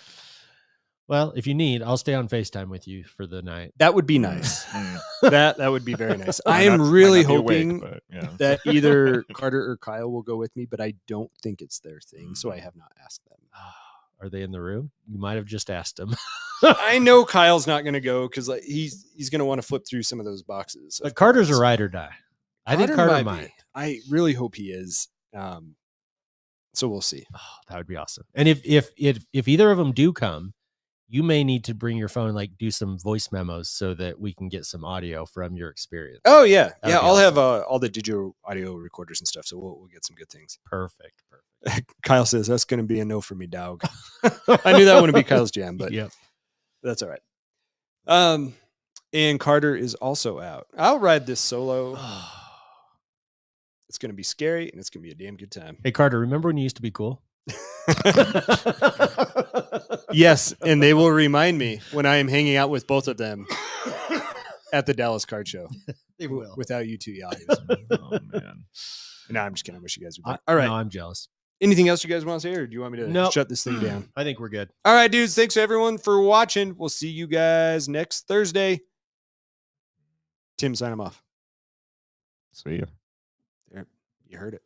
Well, if you need, I'll stay on FaceTime with you for the night. That would be nice. Mm. That would be very nice. I Might am not really be awake, hoping but, yeah. that either Carter or Kyle will go with me, but I don't think it's their thing. So I have not asked them. Are they in the room? You might have just asked them. I know Kyle's not going to go because he's going to want to flip through some of those boxes. But Carter's a ride or die. I think Carter be. might. I really hope he is. So we'll see. Oh, that would be awesome. And if either of them do come, you may need to bring your phone and do some voice memos so that we can get some audio from your experience. Oh yeah, That'd yeah. be I'll awesome. have all the digital audio recorders and stuff, so we'll get some good things. Perfect. Kyle says that's going to be a no for me, dog. I knew that wouldn't be Kyle's jam, but Yep. that's all right. And Carter is also out. I'll ride this solo. It's going to be scary, and it's going to be a damn good time. Hey Carter, remember when you used to be cool? Yes, and they will remind me when I am hanging out with both of them at the Dallas Card Show. They will. Without you two yelling. Oh man. No, I'm just kidding. I wish you guys would. All right. No, I'm jealous. Anything else you guys want to say, or do you want me to Nope. shut this thing down? I think we're good. All right, dudes. Thanks everyone for watching. We'll see you guys next Thursday. Tim, sign him off. See ya. There, you heard it.